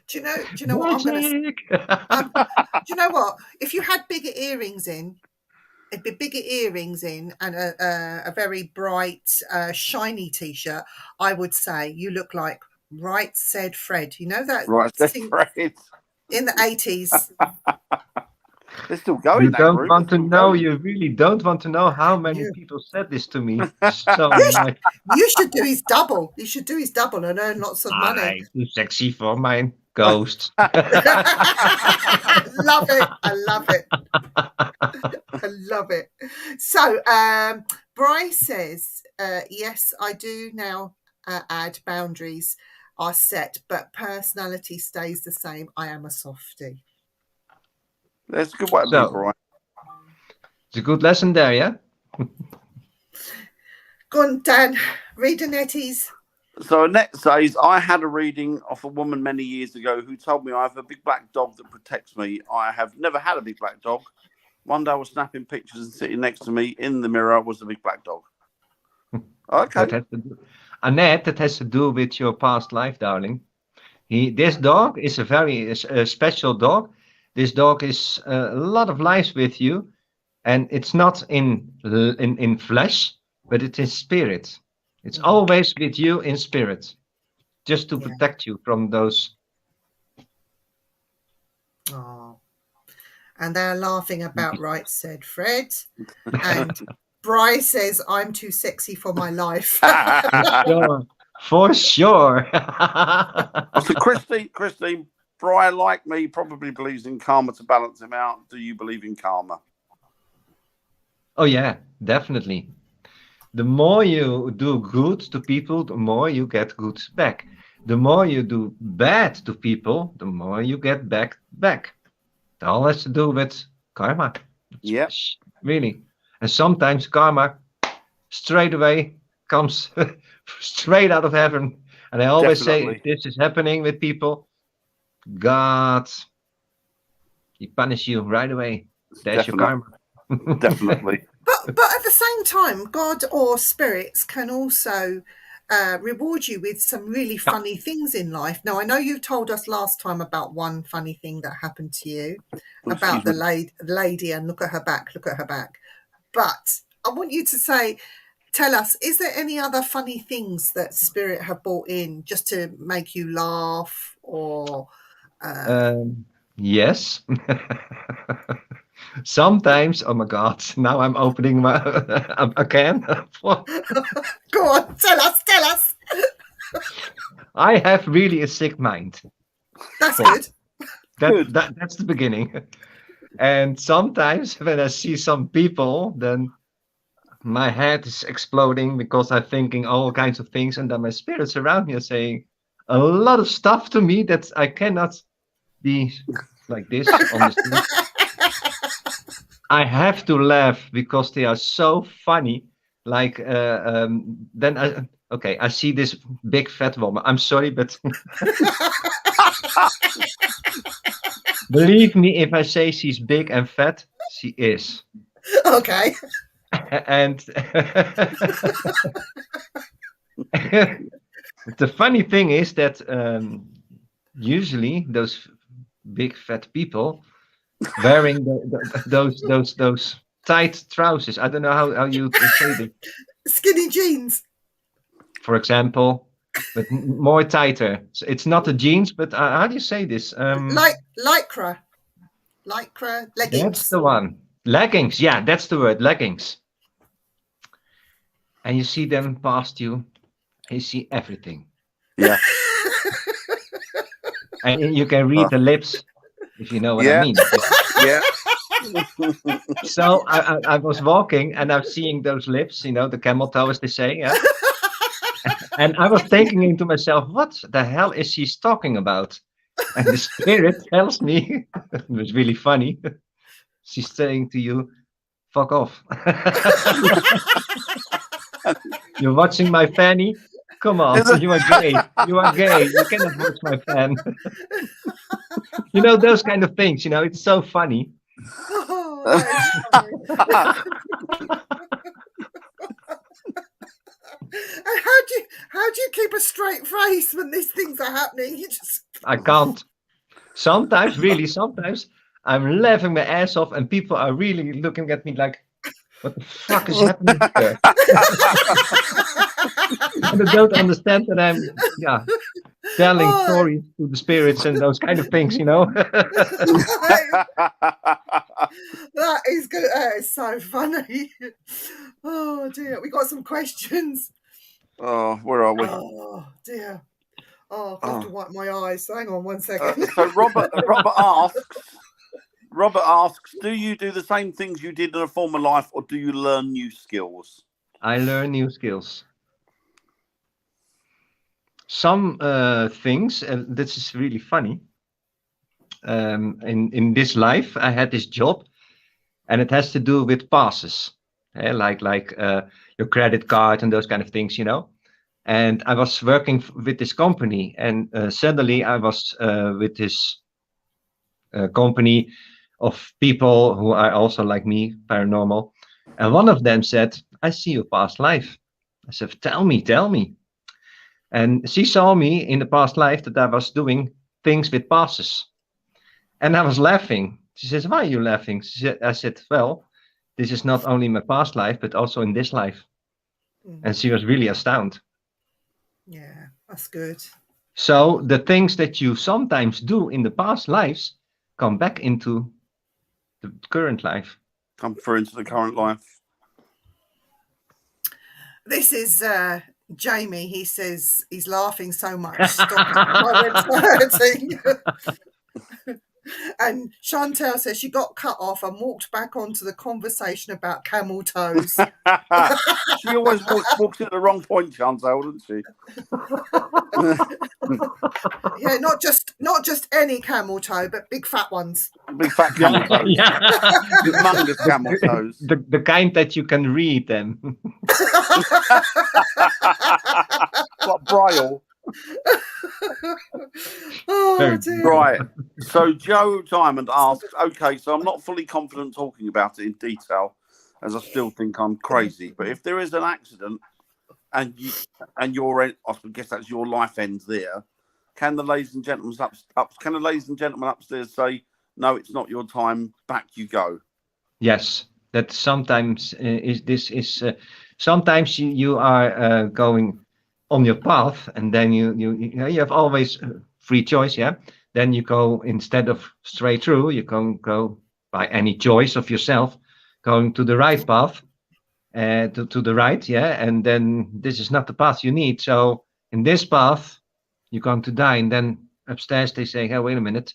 Do you know what I'm going to? Do you know what? If you had bigger earrings in, and a very bright, shiny t-shirt, I would say you look like Right Said Fred. You know that? Right Said Fred. In the 80s. They're still going. You don't want to know. You really don't want to know how many people said this to me. So you should do his double. You should do his double and earn lots of money. Too sexy for my ghosts. Love it. I love it. I love it. So Bryce says, yes, I do now add boundaries are set, but personality stays the same. I am a softie. That's a good way to be, Brian. It's a good lesson there, yeah? Go on, Dan, read Annette's. So Annette says, I had a reading of a woman many years ago who told me I have a big black dog that protects me. I have never had a big black dog. One day I was snapping pictures and sitting next to me in the mirror was a big black dog. Okay. Annette, that has to do with your past life, darling. This dog is a very special dog. This dog is a lot of lives with you, and it's not in flesh, but it is spirit. It's always with you in spirit, just to protect you from those. Oh, and they're laughing about right, said Fred. And Bryce says, I'm too sexy for my life. For sure. So Christine, Brian, like me, probably believes in karma to balance him out. Do you believe in karma? Oh, yeah, definitely. The more you do good to people, the more you get good back. The more you do bad to people, the more you get back. It all has to do with karma. Yeah. Really. And sometimes karma straight away comes straight out of heaven. And I always say, if this is happening with people, God, he punish you right away. There's your karma. Definitely. But at the same time, God or spirits can also reward you with some really funny things in life. Now, I know you told us last time about one funny thing that happened to you, about the lady and look at her back. But I want you to tell us, is there any other funny things that spirit have brought in just to make you laugh or... Yes. Sometimes, oh my God, now I'm opening my a can. Go on, tell us. I have really a sick mind. That's good. That's the beginning. And sometimes when I see some people, then my head is exploding because I'm thinking all kinds of things, and then my spirits around me are saying a lot of stuff to me that I cannot be like this on the street. I have to laugh because they are so funny. Like then I see this big fat woman. I'm sorry, but believe me, if I say she's big and fat, she is. Okay. And the funny thing is that usually those big fat people wearing those tight trousers. I don't know how you say them. Skinny jeans, for example, but more tighter. So it's not the jeans, but how do you say this? lycra leggings. That's the one. Leggings. Yeah, that's the word. Leggings. And you see them past you. And you see everything. Yeah. And you can read the lips, if you know what I mean. Yeah. So I was walking and I'm seeing those lips, the camel toe, as they say. Yeah? And I was thinking to myself, what the hell is she talking about? And the spirit tells me, it was really funny. She's saying to you, fuck off. You're watching my fanny? Come on, you are gay. You are gay. You cannot watch my fan. Those kind of things, it's so funny. And how do you keep a straight face when these things are happening? I can't. Sometimes I'm laughing my ass off and people are really looking at me like, what the fuck is happening here? And I don't understand that I'm telling stories to the spirits and those kind of things, That is good. That is so funny. Oh dear, we got some questions. Oh, where are we? Oh dear. Oh, I have to wipe my eyes. Hang on one So second. Robert asks, do you do the same things you did in a former life, or do you learn new skills? I learn new skills. Some things, and this is really funny. In this life, I had this job, and it has to do with passes, like your credit card and those kind of things, you know. And I was working with this company, and suddenly I was with this company of people who are also like me, paranormal. And one of them said, "I see your past life." I said, "Tell me, tell me." And she saw me in the past life that I was doing things with passes. And I was laughing. She says, "Why are you laughing?" I said, "Well, this is not only my past life, but also in this life." And she was really astounded. Yeah, that's good. So the things that you sometimes do in the past lives come back into the current life. Come through into the current life. This is Jamie. He says he's laughing so much. Stop it. My ribs are hurting. And Chantel says she got cut off and walked back onto the conversation about camel toes. She always walks at the wrong point, Chantal, doesn't she? Yeah, not just any camel toe, but big fat ones. Big fat camel toes. Yeah. Humongous camel toes. The kind that you can read them. Like Braille. Oh, dear. Right. So Joe Diamond asks, okay, so I'm not fully confident talking about it in detail, as I still think I'm crazy. But if there is an accident and your I guess that's your life ends there, can the ladies and gentlemen upstairs say, no, it's not your time, back you go? Yes, that sometimes sometimes you are going on your path, and then you have always free choice, yeah. Then you go, instead of straight through, you can go by any choice of yourself, going to the right path, to the right, yeah. And then this is not the path you need. So in this path, you're going to die, and then upstairs they say, "Hey, wait a minute,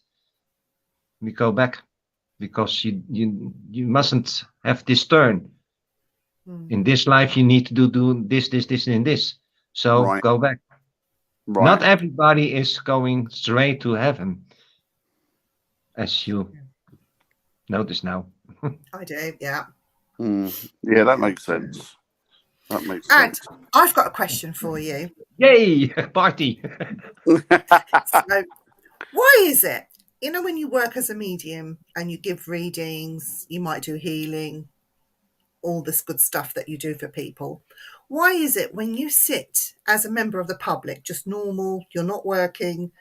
we go back, because you mustn't have this turn. In this life, you need to do this, and this. So Right. go back." Right. Not everybody is going straight to heaven, as you notice now. I do, yeah. Yeah, that makes sense. That makes And sense. I've got a question for you. Yay, party. So, why is it, you know, when you work as a medium and you give readings, you might do healing, all this good stuff that you do for people, why is it when you sit as a member of the public, just normal, you're not working,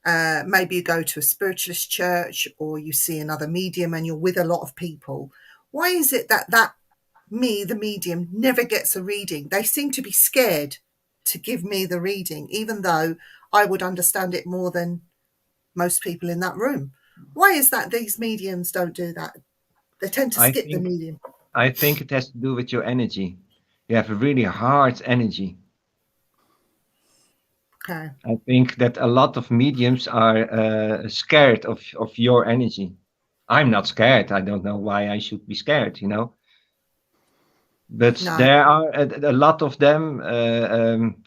maybe you go to a spiritualist church or you see another medium and you're with a lot of people, why is it that me, the medium, never gets a reading? They seem to be scared to give me the reading, even though I would understand it more than most people in that room. Why is that these mediums don't do that? They tend to skip the medium. I think it has to do with your energy. You have a really hard energy. Okay. I think that a lot of mediums are scared of your energy. I'm not scared. I don't know why I should be scared, you know. But No. there are a lot of them.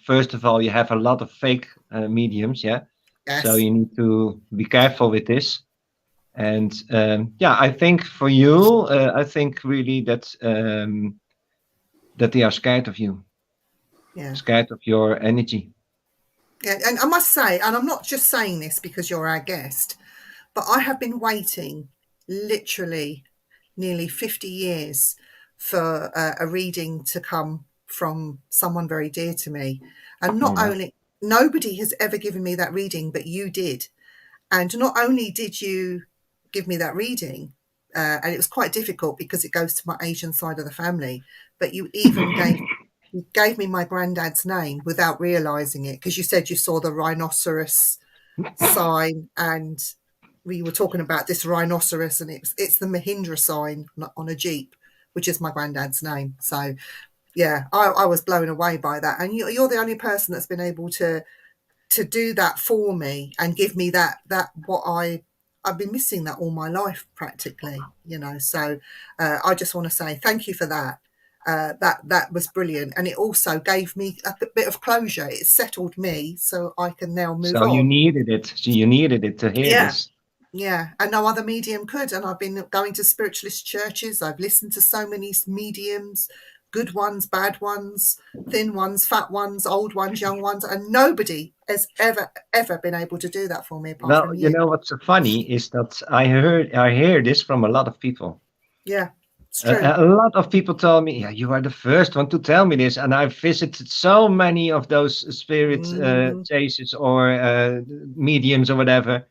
First of all, you have a lot of fake mediums, yeah. Yes. So you need to be careful with this. And yeah, I think for you, I think really that that they are scared of you. Yeah. Scared of your energy. Yeah, and I must say, and I'm not just saying this because you're our guest, but I have been waiting literally nearly 50 years for a reading to come from someone very dear to me. And not only, nobody has ever given me that reading, but you did. And not only did you give me that reading, and it was quite difficult because it goes to my Asian side of the family, but you even gave me my granddad's name without realizing it, because you said you saw the rhinoceros sign, and we were talking about this rhinoceros, and it's the Mahindra sign on a Jeep, which is my granddad's name. So yeah, I was blown away by that. And you're the only person that's been able to to do that for me and give me that what I've been missing that all my life practically, you know. So I just want to say thank you for that. That was brilliant, and it also gave me a bit of closure. It settled me, so I can now move So on. you needed it. So you needed it to hear this. Yeah, and no other medium could. And I've been going to spiritualist churches. I've listened to so many mediums, good ones, bad ones, thin ones, fat ones, old ones, young ones, and nobody has ever been able to do that for me apart Well, from you know what's so funny is that I hear this from a lot of people. Yeah, it's true. A lot of people tell me, yeah, you are the first one to tell me this. And I've visited so many of those spirit chases or mediums or whatever.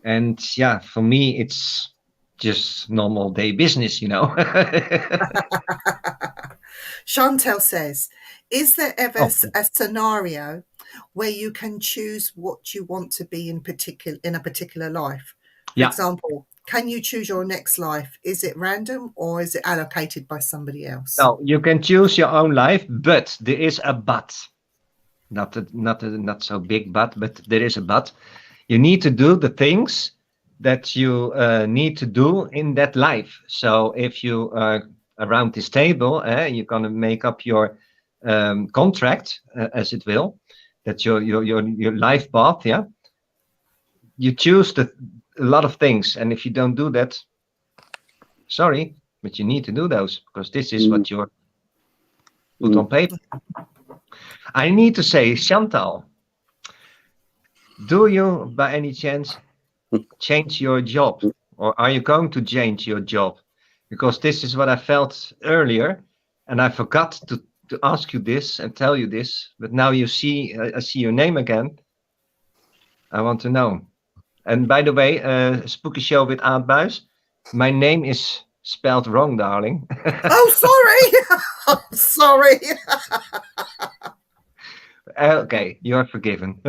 And yeah, for me, it's just normal day business, you know. Chantel says, is there ever a scenario where you can choose what you want to be in a particular life? For example, can you choose your next life? Is it random or is it allocated by somebody else? No, you can choose your own life, but there is a but. Not so big but there is a but. You need to do the things that you need to do in that life. So if you are around this table, you're going to make up your contract, as it will, that your life path. Yeah, you choose a lot of things, and if you don't do that, sorry, but you need to do those because this is what you're put on paper. I need to say, Chantal, do you by any chance change your job, or are you going to change your job? Because this is what I felt earlier, and I forgot to ask you this and tell you this, but now you see, I see your name again. I want to know. And by the way, Spooky Show with Aad Baujis, my name is spelled wrong, darling. Oh, sorry. I'm sorry. Okay, you are forgiven.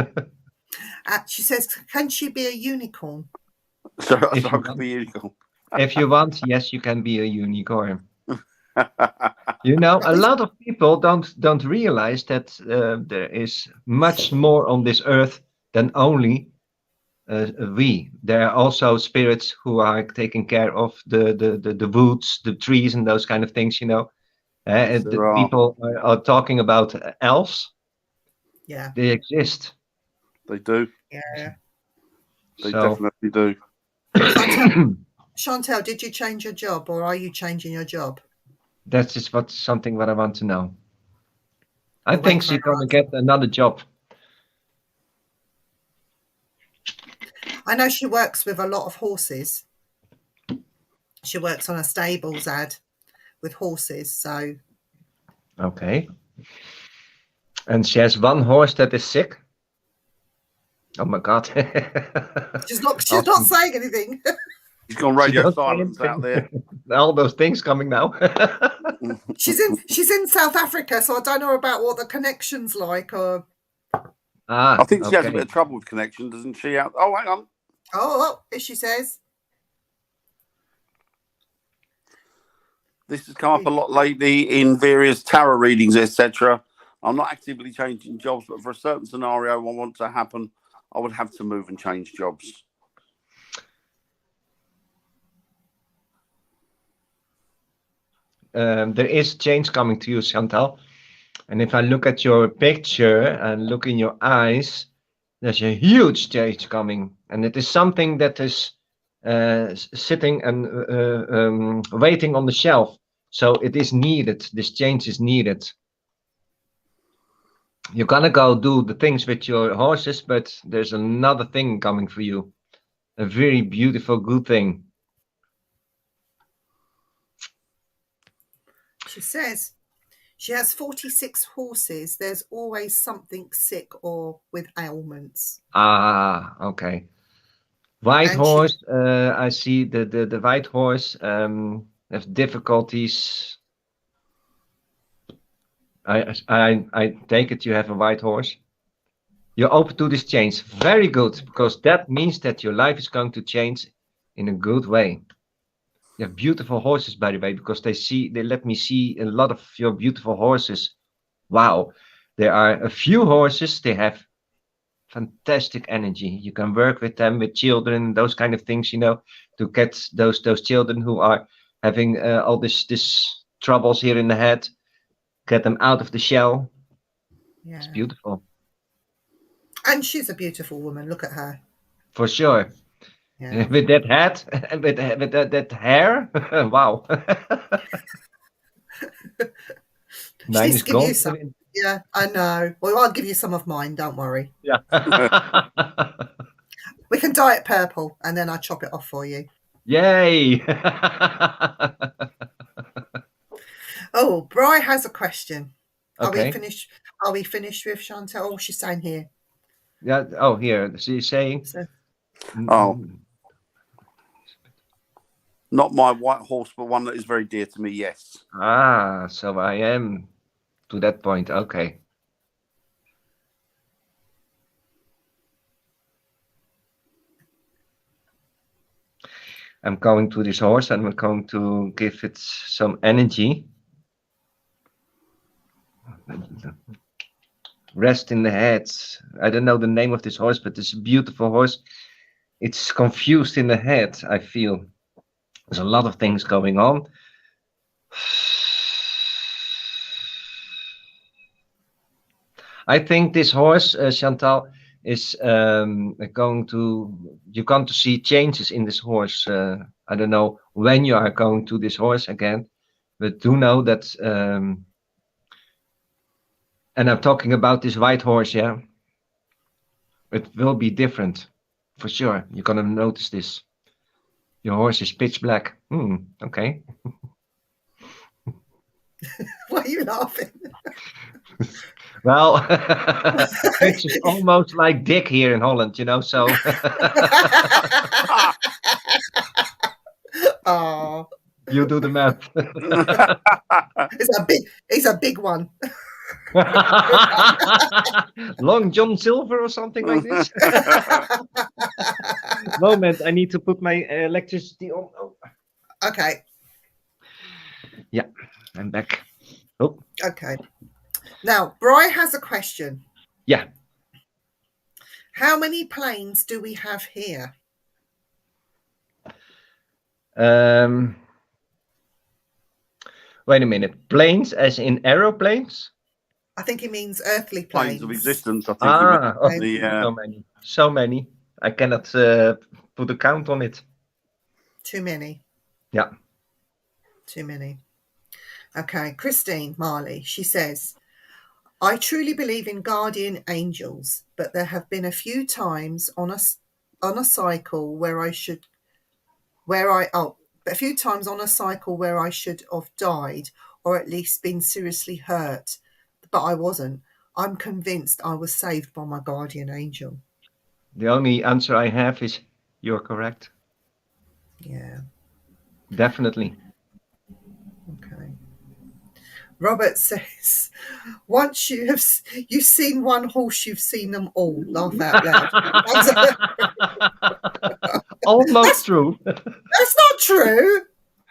She says, can she be a unicorn? If you want, yes, you can be a unicorn. You know, a lot of people don't realize that there is much more on this earth than only we. There are also spirits who are taking care of the woods, the trees, and those kind of things. You know, people are talking about elves. Yeah, they exist. They do. Yeah, they definitely do. Chantal, did you change your job, or are you changing your job? That's just something what I want to know. I think she's going to get another job. I know she works with a lot of horses. She works on a stables ad with horses, so. Okay. And she has one horse that is sick. Oh my God. She's not saying anything. She's gone radio silence out there. All those things coming now. She's in South Africa, so I don't know about what the connection's like. Or I think she has a bit of trouble with connection, doesn't she? Oh, hang on. Oh, here she says. This has come up a lot lately in various tarot readings, etc. I'm not actively changing jobs, but for a certain scenario I want to happen, I would have to move and change jobs. There is change coming to you, Chantal. And if I look at your picture and look in your eyes, there's a huge change coming. And it is something that is sitting and waiting on the shelf. So it is needed. This change is needed. You're gonna go do the things with your horses, but there's another thing coming for you. A very beautiful, good thing. She says she has 46 horses. There's always something sick or with ailments. Ah, okay. White horse. I see the white horse has difficulties. I take it you have a white horse. You're open to this change. Very good, because that means that your life is going to change in a good way. You have beautiful horses, by the way, because they let me see a lot of your beautiful horses. Wow. There are a few horses, they have fantastic energy. You can work with them, with children, those kind of things, you know, to get those children who are having all this troubles here in the head, get them out of the shell. Yeah. It's beautiful. And she's a beautiful woman. Look at her. For sure. Yeah. With that hat, with that hair, wow. She Mine needs is to give you gone. some. Yeah, I know. Well, I'll give you some of mine. Don't worry. Yeah. We can dye it purple, and then I'll chop it off for you. Yay. Oh, Bri has a question. Are we Okay. finished? Are we finished with Chantal? Oh, she's saying here. Yeah. Oh, here she's saying. So, Oh. Not my white horse, but one that is very dear to me, yes. Ah, so I am to that point. Okay. I'm going to this horse and I'm going to give it some energy. Rest in the head. I don't know the name of this horse, but it's a beautiful horse. It's confused in the head, I feel. There's a lot of things going on. I think this horse, Chantal, is you're going to see changes in this horse. I don't know when you are going to this horse again, but do know that, and I'm talking about this white horse, yeah? It will be different, for sure. You're going to notice this. Your horse is pitch black. Okay. why are you laughing? Well, pitch is almost like dick here in Holland, you know, so. Oh, You do the math. It's a big one. Long John Silver or something like this. Moment, I need to put my electricity on. Oh. Okay. Yeah, I'm back. Oh. Okay. Now, Bri has a question. Yeah. How many planes do we have here? Wait a minute. Planes as in aeroplanes? I think he means earthly planes. Planes of existence, I think. Okay. So many. I cannot put a count on it. Too many. Yeah. Too many. Okay. Christine Marley, she says, I truly believe in guardian angels, but there have been a few times on a cycle where I should have died or at least been seriously hurt, but I wasn't. I'm convinced I was saved by my guardian angel. The only answer I have is you're correct. Yeah. Definitely. Okay. Robert says, once you've seen one horse, you've seen them all. Laugh out loud. Almost true. That's not true.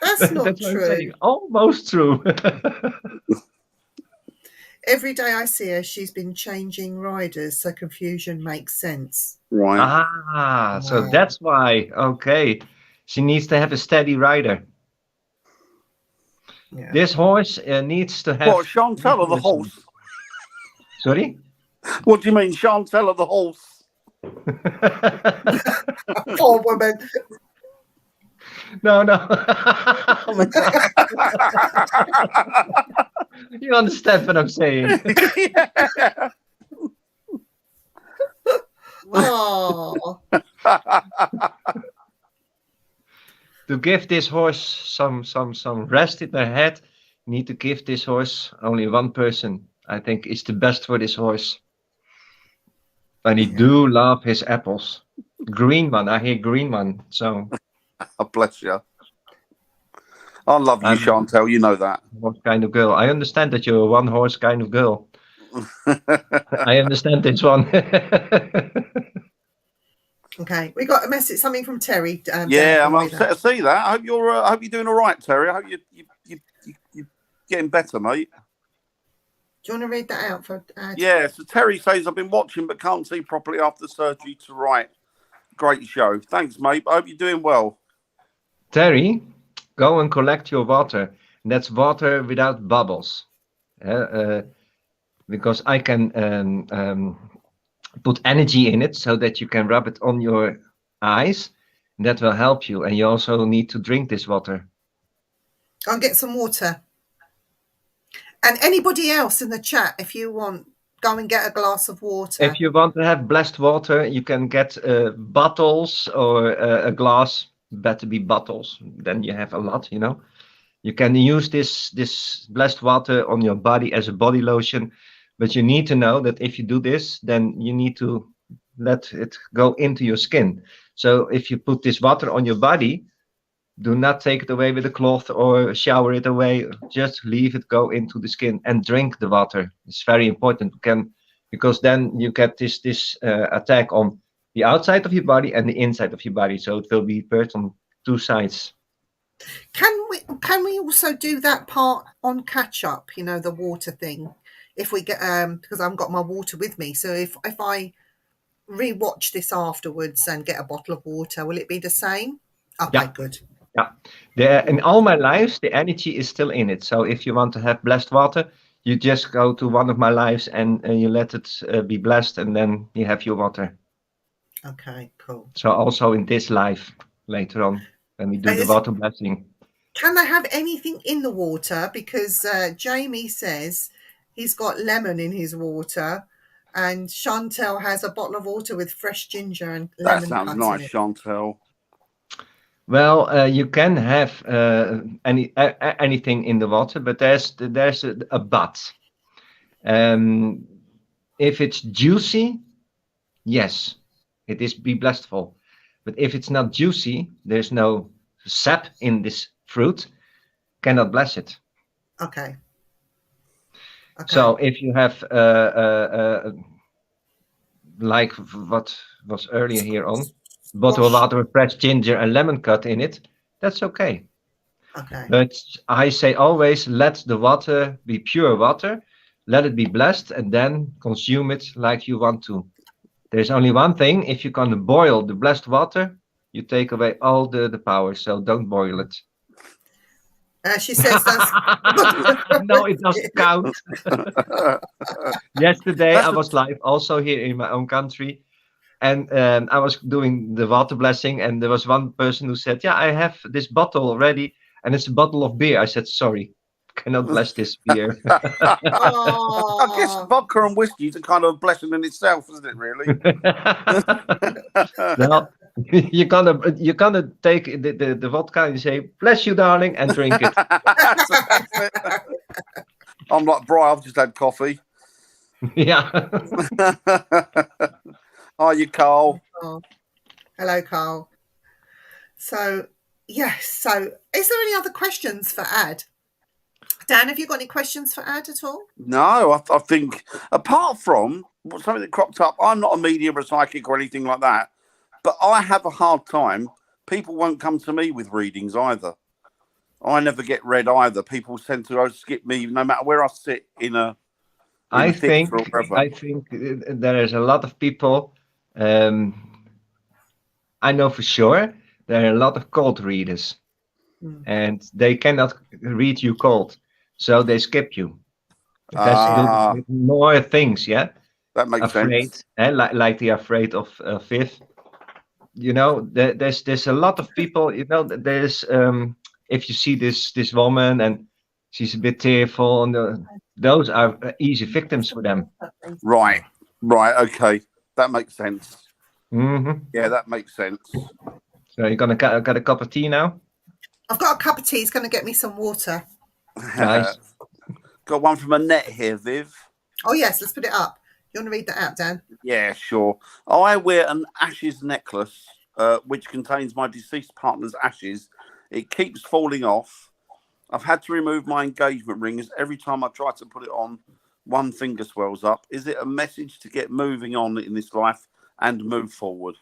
That's not That's what I'm true. saying. Almost true. Every day I see her, she's been changing riders, so confusion makes sense. Right. Ah, so that's why. Okay. She needs to have a steady rider. Yeah. This horse needs to have... What, Chantal or the horse? Sorry? What do you mean, Chantal or the horse? Poor woman. No. You understand what I'm saying? Yeah. Oh. To give this horse some rest in their head, you need to give this horse only one person. I think is the best for this horse. And he do love his apples. Green one, I hear green one. So. Oh, bless you. I love you, Chantal. You know that. What kind of girl? I understand that you're a one horse kind of girl. I understand this one. Okay, we got a message, something from Terry. Yeah, I'm upset to see that. I hope you're doing all right, Terry. I hope you're getting better, mate. Do you want to read that out for Ad? Yeah, so Terry says, I've been watching but can't see properly after surgery to write. Great show. Thanks, mate. I hope you're doing well. Terry, go and collect your water. That's water without bubbles. Because I can put energy in it so that you can rub it on your eyes. That will help you. And you also need to drink this water. I'll get some water. And anybody else in the chat, if you want, go and get a glass of water. If you want to have blessed water, you can get bottles or a glass. Better be bottles. Then you have a lot, you know. You can use this blessed water on your body as a body lotion. But you need to know that if you do this, then you need to let it go into your skin. So if you put this water on your body, do not take it away with a cloth or shower it away. Just leave it go into the skin and drink the water. It's very important, because then you get this attack on the outside of your body and the inside of your body. So it will be hurt on two sides. Can we also do that part on catch up? You know, the water thing. If we get because I haven't got my water with me, so if I rewatch this afterwards and get a bottle of water, will it be the same? Okay, yeah. Good. Yeah, in all my lives, the energy is still in it. So if you want to have blessed water, you just go to one of my lives and you let it be blessed, and then you have your water. Okay, cool. So also in this life later on, when we do the water blessing. Can I have anything in the water? Because Jamie says he's got lemon in his water, and Chantel has a bottle of water with fresh ginger and lemon. That sounds nice, Chantel. Well, you can have anything in the water, but there's a but. If it's juicy, yes, it is be blessedful. But if it's not juicy, there's no sap in this fruit, cannot bless it. Okay. So if you have like what was earlier here on, bottle of water with fresh ginger and lemon cut in it, that's okay. Okay. But I say always let the water be pure water, let it be blessed, and then consume it like you want to. There's only one thing: if you can boil the blessed water, you take away all the power. So don't boil it. She says that's no, it doesn't count. Yesterday I was live also here in my own country. And I was doing the water blessing, and there was one person who said, yeah, I have this bottle already, and it's a bottle of beer. I said, sorry, cannot bless this beer. I guess vodka and whiskey is a kind of blessing in itself, isn't it, really? Well, you're gonna take the vodka and you say, bless you, darling, and drink it. I'm like, Bri, I've just had coffee. Yeah. Are you, Carl? Oh. Hello, Carl. So, yes. So, is there any other questions for Ad? Dan, have you got any questions for Ad at all? No, I think, apart from something that cropped up, I'm not a medium or a psychic or anything like that, but I have a hard time. People won't come to me with readings either. I never get read either. People tend to skip me no matter where I sit in a... I think there is a lot of people... I know for sure there are a lot of cold readers, and they cannot read you cold, so they skip you. It has to do with more things, yeah. That makes sense. Like they're afraid of Viv. You know, there's a lot of people. You know, there's if you see this woman and she's a bit tearful, and those are easy victims for them. Right. Okay. That makes sense. Mm-hmm. Yeah, that makes sense. So you're gonna get a cup of tea now? I've got a cup of tea. He's going to get me some water. Nice. Got one from Annette here, Viv. Oh, yes. Let's put it up. You want to read that out, Dan? Yeah, sure. I wear an ashes necklace, which contains my deceased partner's ashes. It keeps falling off. I've had to remove my engagement ring, as every time I try to put it on, one finger swells up. Is it a message to get moving on in this life and move forward?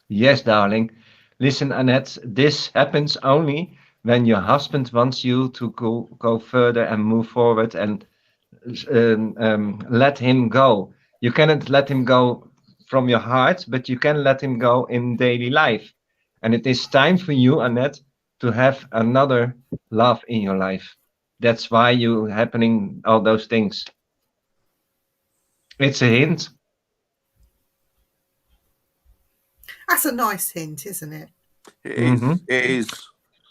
Yes, darling. Listen, Annette, this happens only when your husband wants you to go further and move forward and let him go. You cannot let him go from your heart, but you can let him go in daily life. And it is time for you, Annette, to have another love in your life. That's why you happening all those things. It's a hint. That's a nice hint, isn't it? It is. Mhm. It is.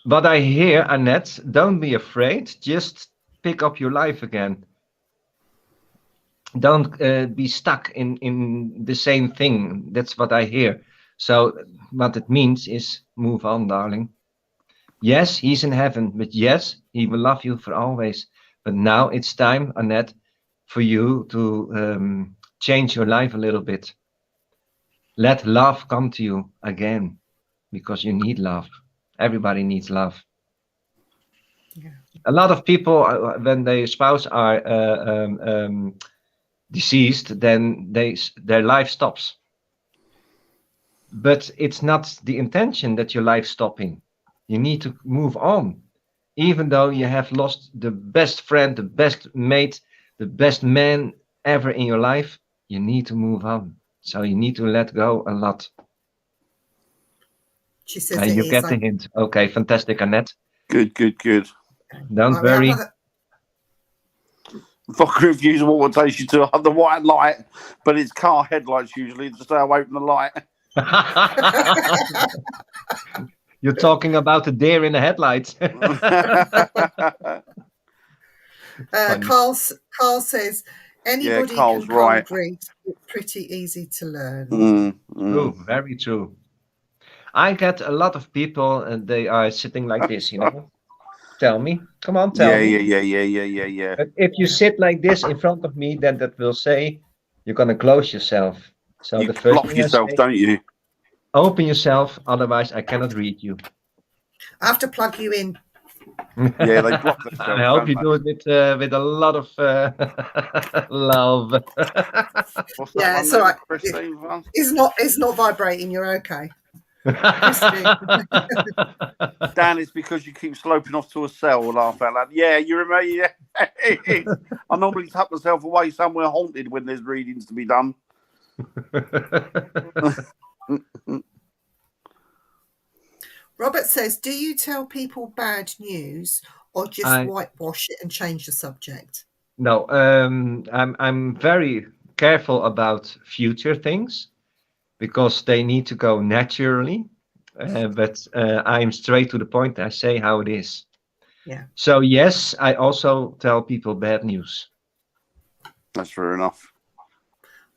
But I hear, Annette, don't be afraid. Just pick up your life again. Don't be stuck in the same thing. That's what I hear. So what it means is move on, darling. Yes, he's in heaven, but yes, he will love you for always. But now it's time, Annette, for you to change your life a little bit. Let love come to you again, because you need love. Everybody needs love. Yeah. A lot of people, when their spouse are deceased, then their life stops. But it's not the intention that your life stopping. You need to move on, even though you have lost the best friend, the best mate, the best man ever in your life. You need to move on. So you need to let go a lot. She says And it you is. get the hint. Okay, fantastic, Annette. Good, good, good. Don't Right, we have worry. another- Vodka infused water takes you to the white light, but it's car headlights usually to stay away from the light. You're talking about a deer in the headlights. Funny. Carl says anybody Carl's can right. cold read. It's pretty easy to learn. True, very true. I get a lot of people and they are sitting like this, you know. Tell me. Come on, tell me. Yeah. But if you sit like this in front of me, then that will say you're gonna close yourself. So You the first block thing I yourself, say, don't you? open yourself, otherwise I cannot read you. I have to plug you in. Yeah, they block themselves. I hope you do it with a lot of love. What's that Yeah, one it's there, all right. Christine? One? It's not vibrating. You're okay. Christine. Dan, it's because you keep sloping off to a cell. Laugh out loud. Yeah, you remember? Yeah, it is. I normally tuck myself away somewhere haunted when there's readings to be done. Robert says, do you tell people bad news or just whitewash it and change the subject? No, I'm very careful about future things because they need to go naturally. But I'm straight to the point. I say how it is. Yeah. So yes, I also tell people bad news. That's fair enough.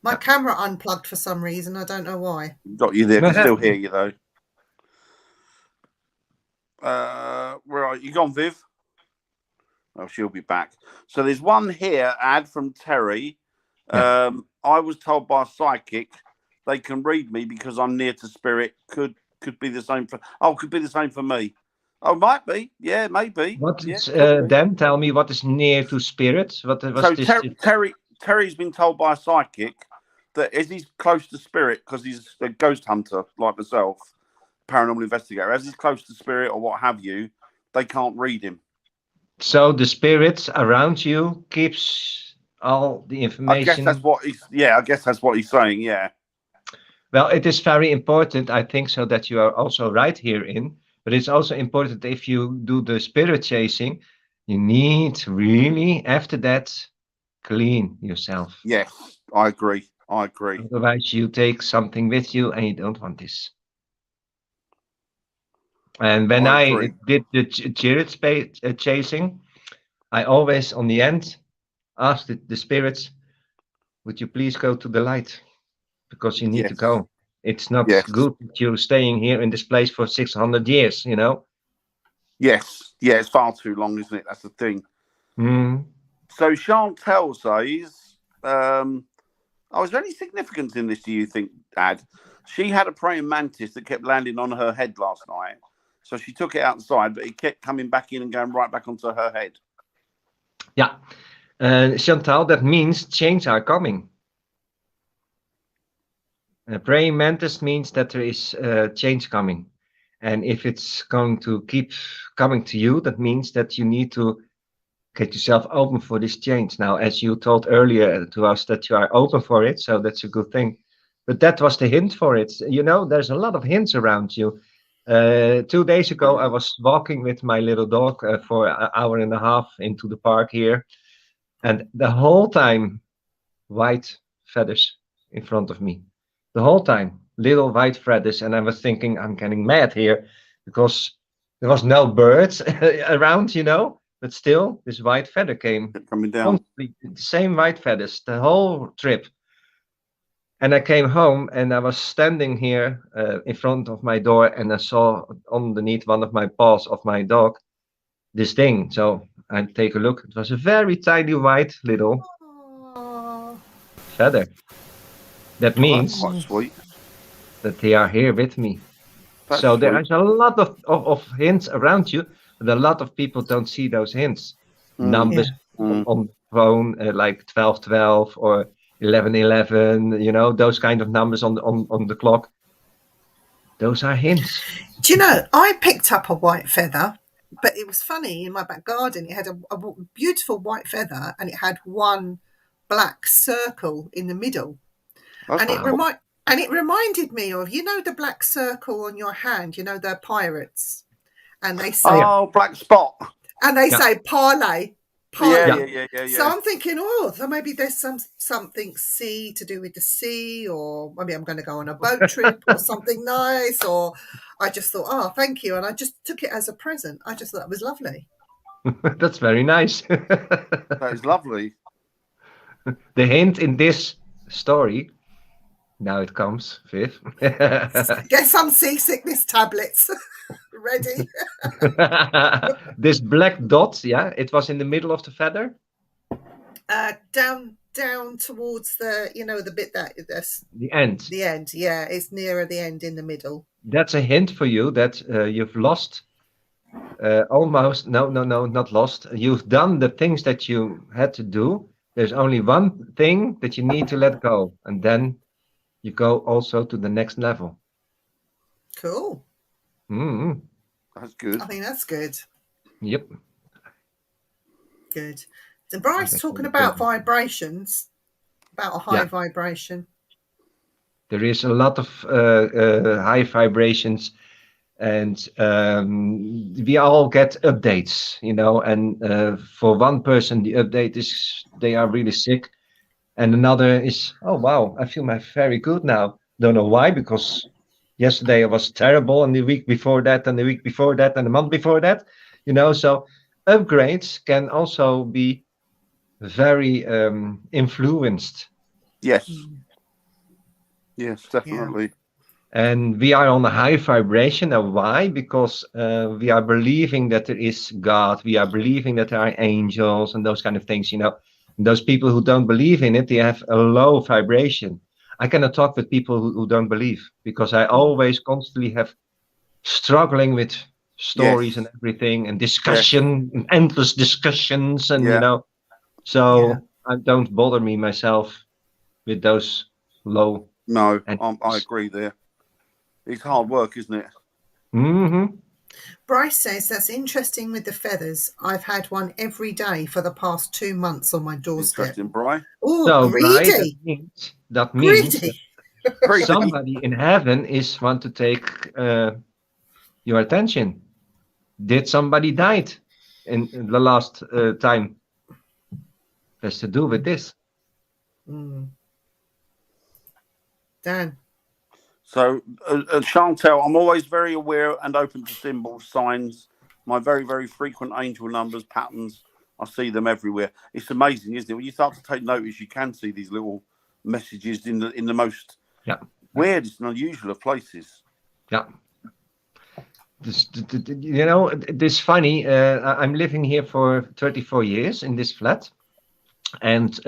My camera unplugged for some reason. I don't know why. Got you there. I can still hear you though. Where are you gone, Viv? Oh, she'll be back. So there's one here, Ad from Terry. Yeah. I was told by a psychic they can read me because I'm near to spirit. Could be the same for. Oh, could be the same for me. Oh, might be. Yeah, maybe. What yeah, is then? Tell me what is near to spirit. What was so this? Terry's been told by a psychic that as he's close to spirit because he's a ghost hunter like myself, paranormal investigator. As he's close to spirit or what have you, they can't read him. So the spirits around you keeps all the information. I guess that's what he's. Yeah, I guess that's what he's saying. Yeah. Well, it is very important, I think, so that you are also right herein. But it's also important if you do the spirit chasing, you need really after that clean yourself. Yes, I agree. Otherwise, you take something with you, and you don't want this. And when I did the spirit chasing, I always, on the end, asked the spirits, would you please go to the light? Because you need to go. It's not good that you're staying here in this place for 600 years, you know? Yes. Yeah, it's far too long, isn't it? That's the thing. So Chantel says, is there any significance in this, do you think, Ad? She had a praying mantis that kept landing on her head last night. So she took it outside, but it kept coming back in and going right back onto her head. Yeah. Chantal, that means change are coming. Praying mantis means that there is change coming. And if it's going to keep coming to you, that means that you need to get yourself open for this change. Now, as you told earlier to us that you are open for it, so that's a good thing. But that was the hint for it. You know, there's a lot of hints around you. 2 days ago, I was walking with my little dog for an hour and a half into the park here. And the whole time, white feathers in front of me. The whole time, little white feathers. And I was thinking, I'm getting mad here because there was no birds around, you know. But still, this white feather came. Coming down. Constantly, the same white feathers, the whole trip. And I came home and I was standing here in front of my door and I saw underneath one of my paws of my dog this thing. So I take a look. It was a very tiny white little feather. That means Quite sweet. that they are here with me. That's so there sweet. is a lot of hints around you, but a lot of people don't see those hints. Numbers on the phone, like 1212 or 1111, you know, those kind of numbers on the clock. Those are hints. Do you know, I picked up a white feather, but it was funny, in my back garden, it had a beautiful white feather and it had one black circle in the middle. And it reminded me of, you know, the black circle on your hand, you know, the pirates. And they say, black spot. And they say parlay. Yeah. So I'm thinking, so maybe there's something sea to do with the sea, or maybe I'm going to go on a boat trip or something nice, or I just thought, thank you. And I just took it as a present. I just thought it was lovely. That's very nice. That is lovely. The hint in this story, now it comes, Viv. Get some seasickness tablets ready. This black dot, it was in the middle of the feather. Down towards the, you know, the bit that the end. The end, it's nearer the end in the middle. That's a hint for you that you've lost. Almost, no, not lost. You've done the things that you had to do. There's only one thing that you need to let go, and then you go also to the next level. Cool. Mm-hmm. That's good. I think that's good. Yep. Good. So Bryce talking about vibrations, about a high vibration. There is a lot of high vibrations, and we all get updates, you know, and for one person the update is they are really sick, and another is, oh wow, I feel very good now. Don't know why, because yesterday I was terrible, and the week before that, and the week before that, and the month before that, you know. So upgrades can also be very influenced. Yes, definitely. And we are on a high vibration. Now, why? Because we are believing that there is God. We are believing that there are angels and those kind of things, you know. And those people who don't believe in it, they have a low vibration. I cannot talk with people who don't believe, because I always constantly have struggling with stories and everything, and discussion, and endless discussions, and you know. So I don't bother myself with those low. No, I agree there. It's hard work, isn't it? Mm-hmm. Bryce says, that's interesting with the feathers. I've had one every day for the past 2 months on my doorstep. Interesting, Bryce. Oh, so, greedy. That means greedy. Somebody in heaven is want to take your attention. Did somebody died in the last time? Has to do with this. Dan. So, Chantel, I'm always very aware and open to symbols, signs, my very, very frequent angel numbers, patterns. I see them everywhere. It's amazing, isn't it? When you start to take notice, you can see these little messages in the most weirdest and unusual of places. Yeah. You know, this funny. I'm living here for 34 years in this flat, and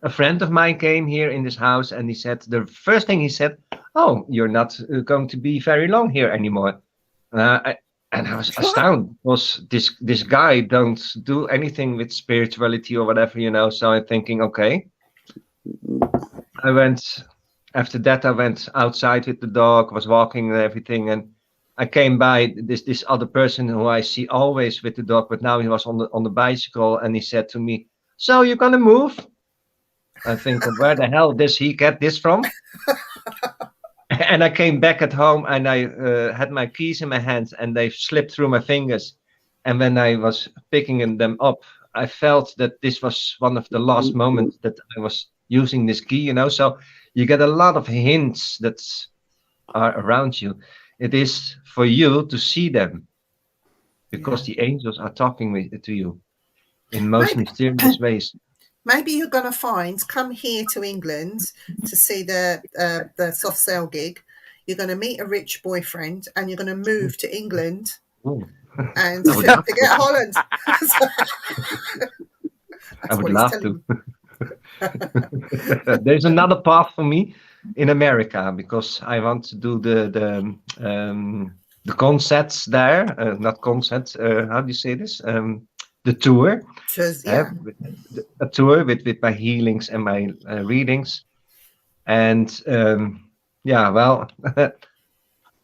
a friend of mine came here in this house, and he said, the first thing he said, "Oh, you're not going to be very long here anymore." And I was astounded, because this guy don't do anything with spirituality or whatever, you know. So I'm thinking, okay. After that I went outside with the dog, was walking and everything, and I came by this other person who I see always with the dog, but now he was on the bicycle, and he said to me, "So you're gonna move?" I think, where the hell does he get this from? And I came back at home, and I had my keys in my hands, and they slipped through my fingers. And when I was picking them up, I felt that this was one of the last moments that I was using this key, you know. So you get a lot of hints that are around you. It is for you to see them, because the angels are talking to you in most mysterious ways. Maybe you're going to come here to England to see the soft sale gig. You're going to meet a rich boyfriend, and you're going to move to England and forget Holland. I would love to. There's another path for me in America, because I want to do the concerts there. Not concerts. How do you say this? The tour. A tour with my healings and my readings. And well,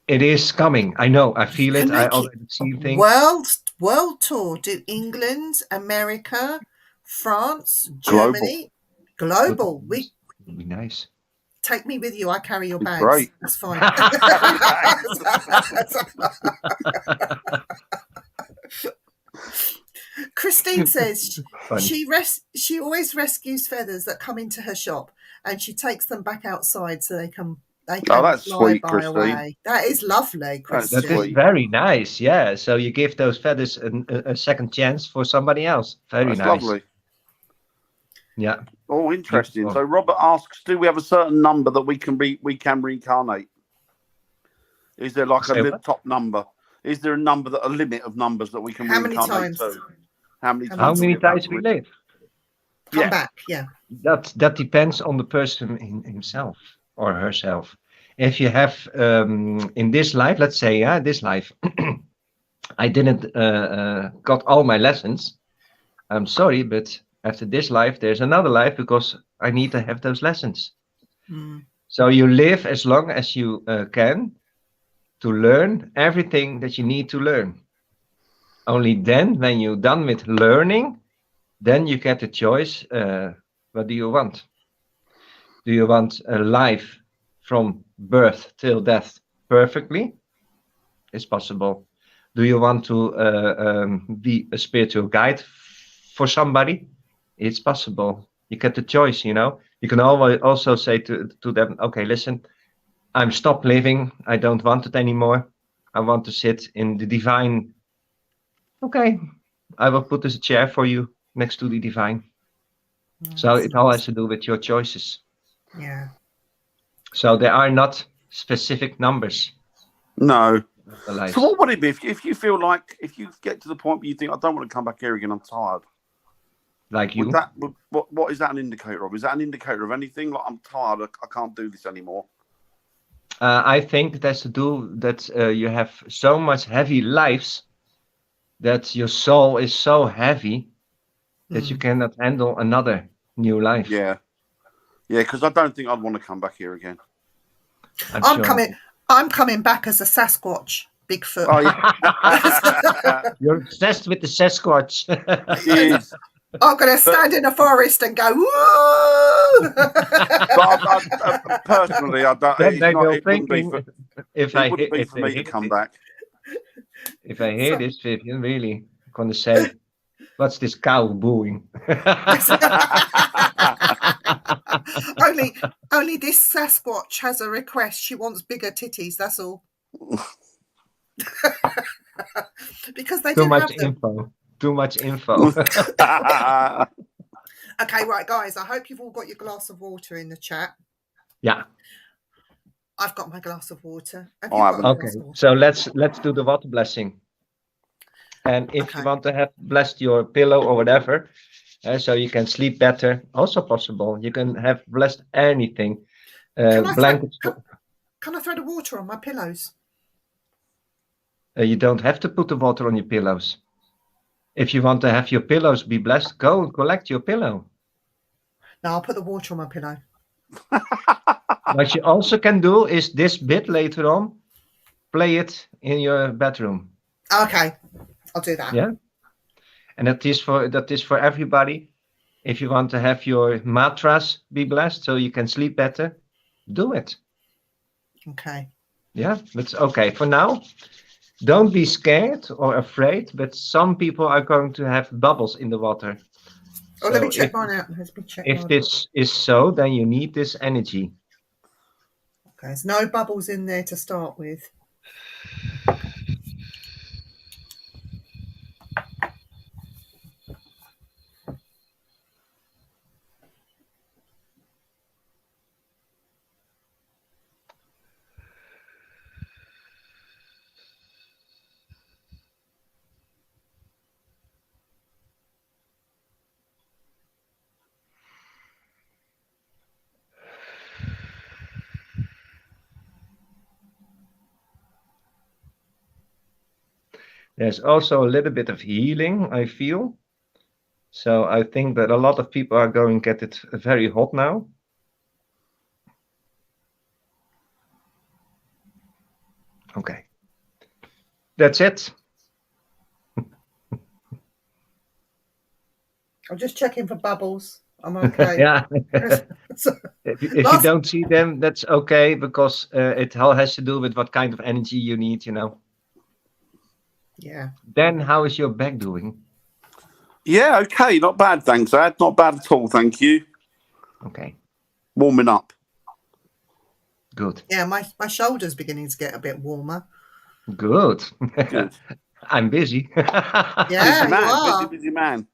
it is coming. I know. I feel it. I already see things. World tour. Do England, America, France, Germany. Global. Would be nice. Take me with you. I carry your bags. Great. That's fine. Christine says she always rescues feathers that come into her shop, and she takes them back outside so they can that's fly sweet, by Christine. away. That is lovely, Christine. That is very nice. Yeah. So you give those feathers a second chance for somebody else. That's nice. Lovely. Yeah. Oh, interesting. Beautiful. So Robert asks, do we have a certain number that we can reincarnate? Is there like a top number? Is there a limit of numbers that we can reincarnate to? How many times we live? Come back, yeah. That depends on the person himself or herself. If you have in this life, let's say, this life, I didn't got all my lessons. I'm sorry, but after this life, there's another life, because I need to have those lessons. So you live as long as you can to learn everything that you need to learn. Only then, when you're done with learning, then you get the choice. What do you want? Do you want a life from birth till death perfectly? It's possible. Do you want to be a spiritual guide for somebody? It's possible. You get the choice, you know. You can always also say to them, okay, listen, I'm stopped living. I don't want it anymore. I want to sit in the divine. Okay, I will put this chair for you next to the divine. So it all has to do with your choices. Yeah. So there are not specific numbers. No. So what would it be if you feel like, if you get to the point where you think, I don't want to come back here again, I'm tired? Like you? What is that an indicator of? Is that an indicator of anything? Like, I'm tired, I can't do this anymore. I think it has to do that you have so much heavy lives that your soul is so heavy that you cannot handle another new life. Yeah, because I don't think I'd want to come back here again. I'm coming back as a Sasquatch, Bigfoot. Oh, yeah. You're obsessed with the Sasquatch. Yes. I'm going to stand in a forest and go, woo! But personally, I don't. It wouldn't be for me to come back. If I hear this, Vivian, really, I'm going to say, what's this cow booing? Only this Sasquatch has a request. She wants bigger titties, that's all. Because they Too much info. Too much info. Okay, right, guys. I hope you've all got your glass of water in the chat. Yeah. I've got my glass of water. Okay, so let's do the water blessing. And if you want to have blessed your pillow or whatever, so you can sleep better, also possible. You can have blessed anything. Blankets. Can I throw the water on my pillows? You don't have to put the water on your pillows. If you want to have your pillows be blessed, go and collect your pillow. No, I'll put the water on my pillow. What you also can do is this bit later on. play it in your bedroom. Okay, I'll do that. Yeah, and that is for everybody. If you want to have your mattress be blessed so you can sleep better, do it. Okay. Yeah, that's okay. For now, don't be scared or afraid, but some people are going to have bubbles in the water. Oh, let me So check mine out. Let me check if mine. this is so, then you need this energy. Okay, there's no bubbles in there to start with. There's also a little bit of healing, I feel. So I think that a lot of people are going to get it very hot now. Okay. That's it. I'm just checking for bubbles. I'm okay. Yeah. So, If you last- don't see them, that's okay, because it all has to do with what kind of energy you need, you know. Yeah. Then how is your back doing? Yeah, okay, not bad, thanks, Ad. Not bad at all, thank you. Okay, Warming up. good. Yeah, my shoulder's beginning to get a bit warmer. Good. Good. I'm busy. Yeah, Busy you man, are. busy man.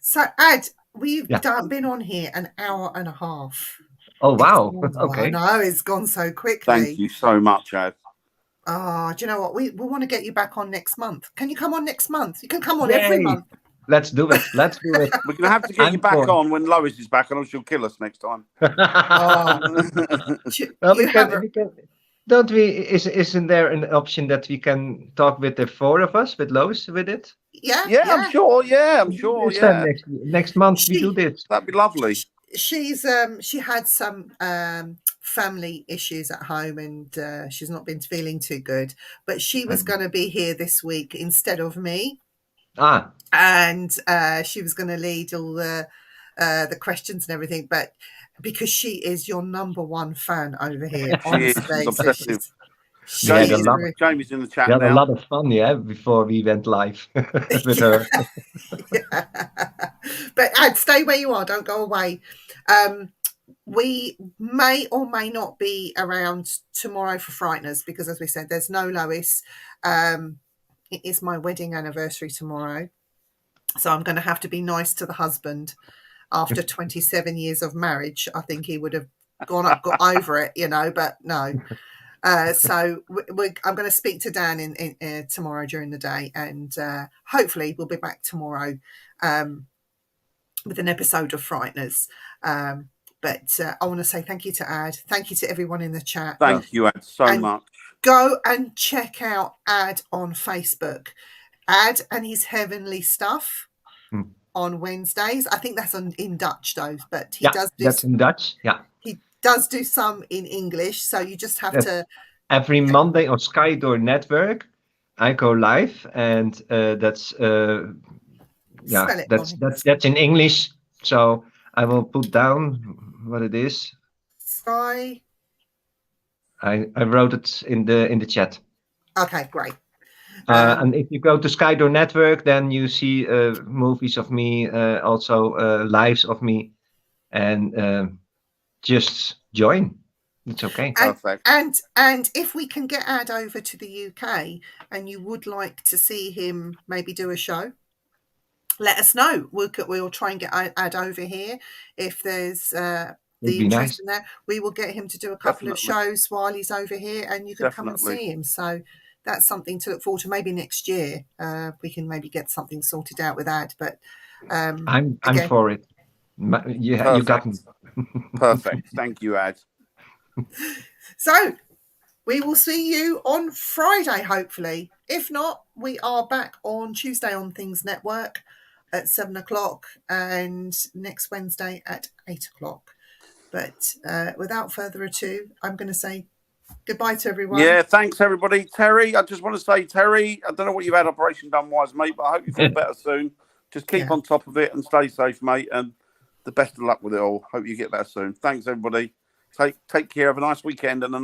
So, Ad, we've Yeah. been on here an hour and a half. Oh, wow. I Okay. know, it's gone so quickly. Thank you so much, Ad. Ah, do you know what? We want to get you back on next month. Can you come on next month? You can come on Yay. every month. Let's do it. Let's do it. We're going to have to get I'm you back for- on when Lois is back, or she'll kill us next time. Oh, Well, you have a- we can. Don't we? Isn't there an option that we can talk with the four of us, with Lois, with it? yeah, Yeah, I'm sure. Yeah, I'm sure. This time Yeah, next month we She- do this. that'd be lovely. She's she had some family issues at home, and she's not been feeling too good. But she was going to be here this week instead of me, Ah, and she was going to lead all the questions and everything. But because she is your number one fan over here, She is. honestly, She's so obsessive. she We had a is lot. Jamie's in the chat We had a now. lot of fun, yeah, before we went live with her. Yeah. But Ad, stay where you are. Don't go away. We may or may not be around tomorrow for Frighteners because, as we said, there's no Lois. It is my wedding anniversary tomorrow. So I'm going to have to be nice to the husband. After 27 years of marriage, I think he would have got over it, you know, but no. So I'm going to speak to Dan in tomorrow during the day, and hopefully we'll be back tomorrow with an episode of Frighteners. But I want to say thank you to Ad. Thank you to everyone in the chat. Thank you, Ad, so And- much. Go and check out Ad on Facebook. Ad and his heavenly stuff on Wednesdays. I think that's in Dutch though, but he does do. That's in Dutch. Yeah. He does do some in English, so you just have to. Every Monday on Sky Door Network, I go live, and that's Spell it for me. that's in English. So I will put down what it is. Sky. I wrote it in the chat. Okay, great. And if you go to Sky Door Network, then you see movies of me, also lives of me, and just join. It's okay. Perfect. And if we can get Ad over to the UK and you would like to see him maybe do a show, let us know. We'll try and get Ad over here if there's the interest in that. We will get him to do a couple of shows while he's over here, and you can come and see him. So that's something to look forward to. Maybe next year we can maybe get something sorted out with Ad. But I'm for it. You got me. Perfect. Thank you, Ad. So we will see you on Friday, hopefully. If not, we are back on Tuesday on Things Network at 7:00 and next Wednesday at 8:00. But without further ado, I'm going to say Goodbye to everyone. Yeah, thanks everybody. Terry, I just want to say, Terry, I don't know what you've had operation done wise, mate, but I hope you feel better soon. Just keep on top of it and stay safe, mate, and the best of luck with it all. Hope you get better soon. Thanks everybody. Take care. Have a nice weekend and a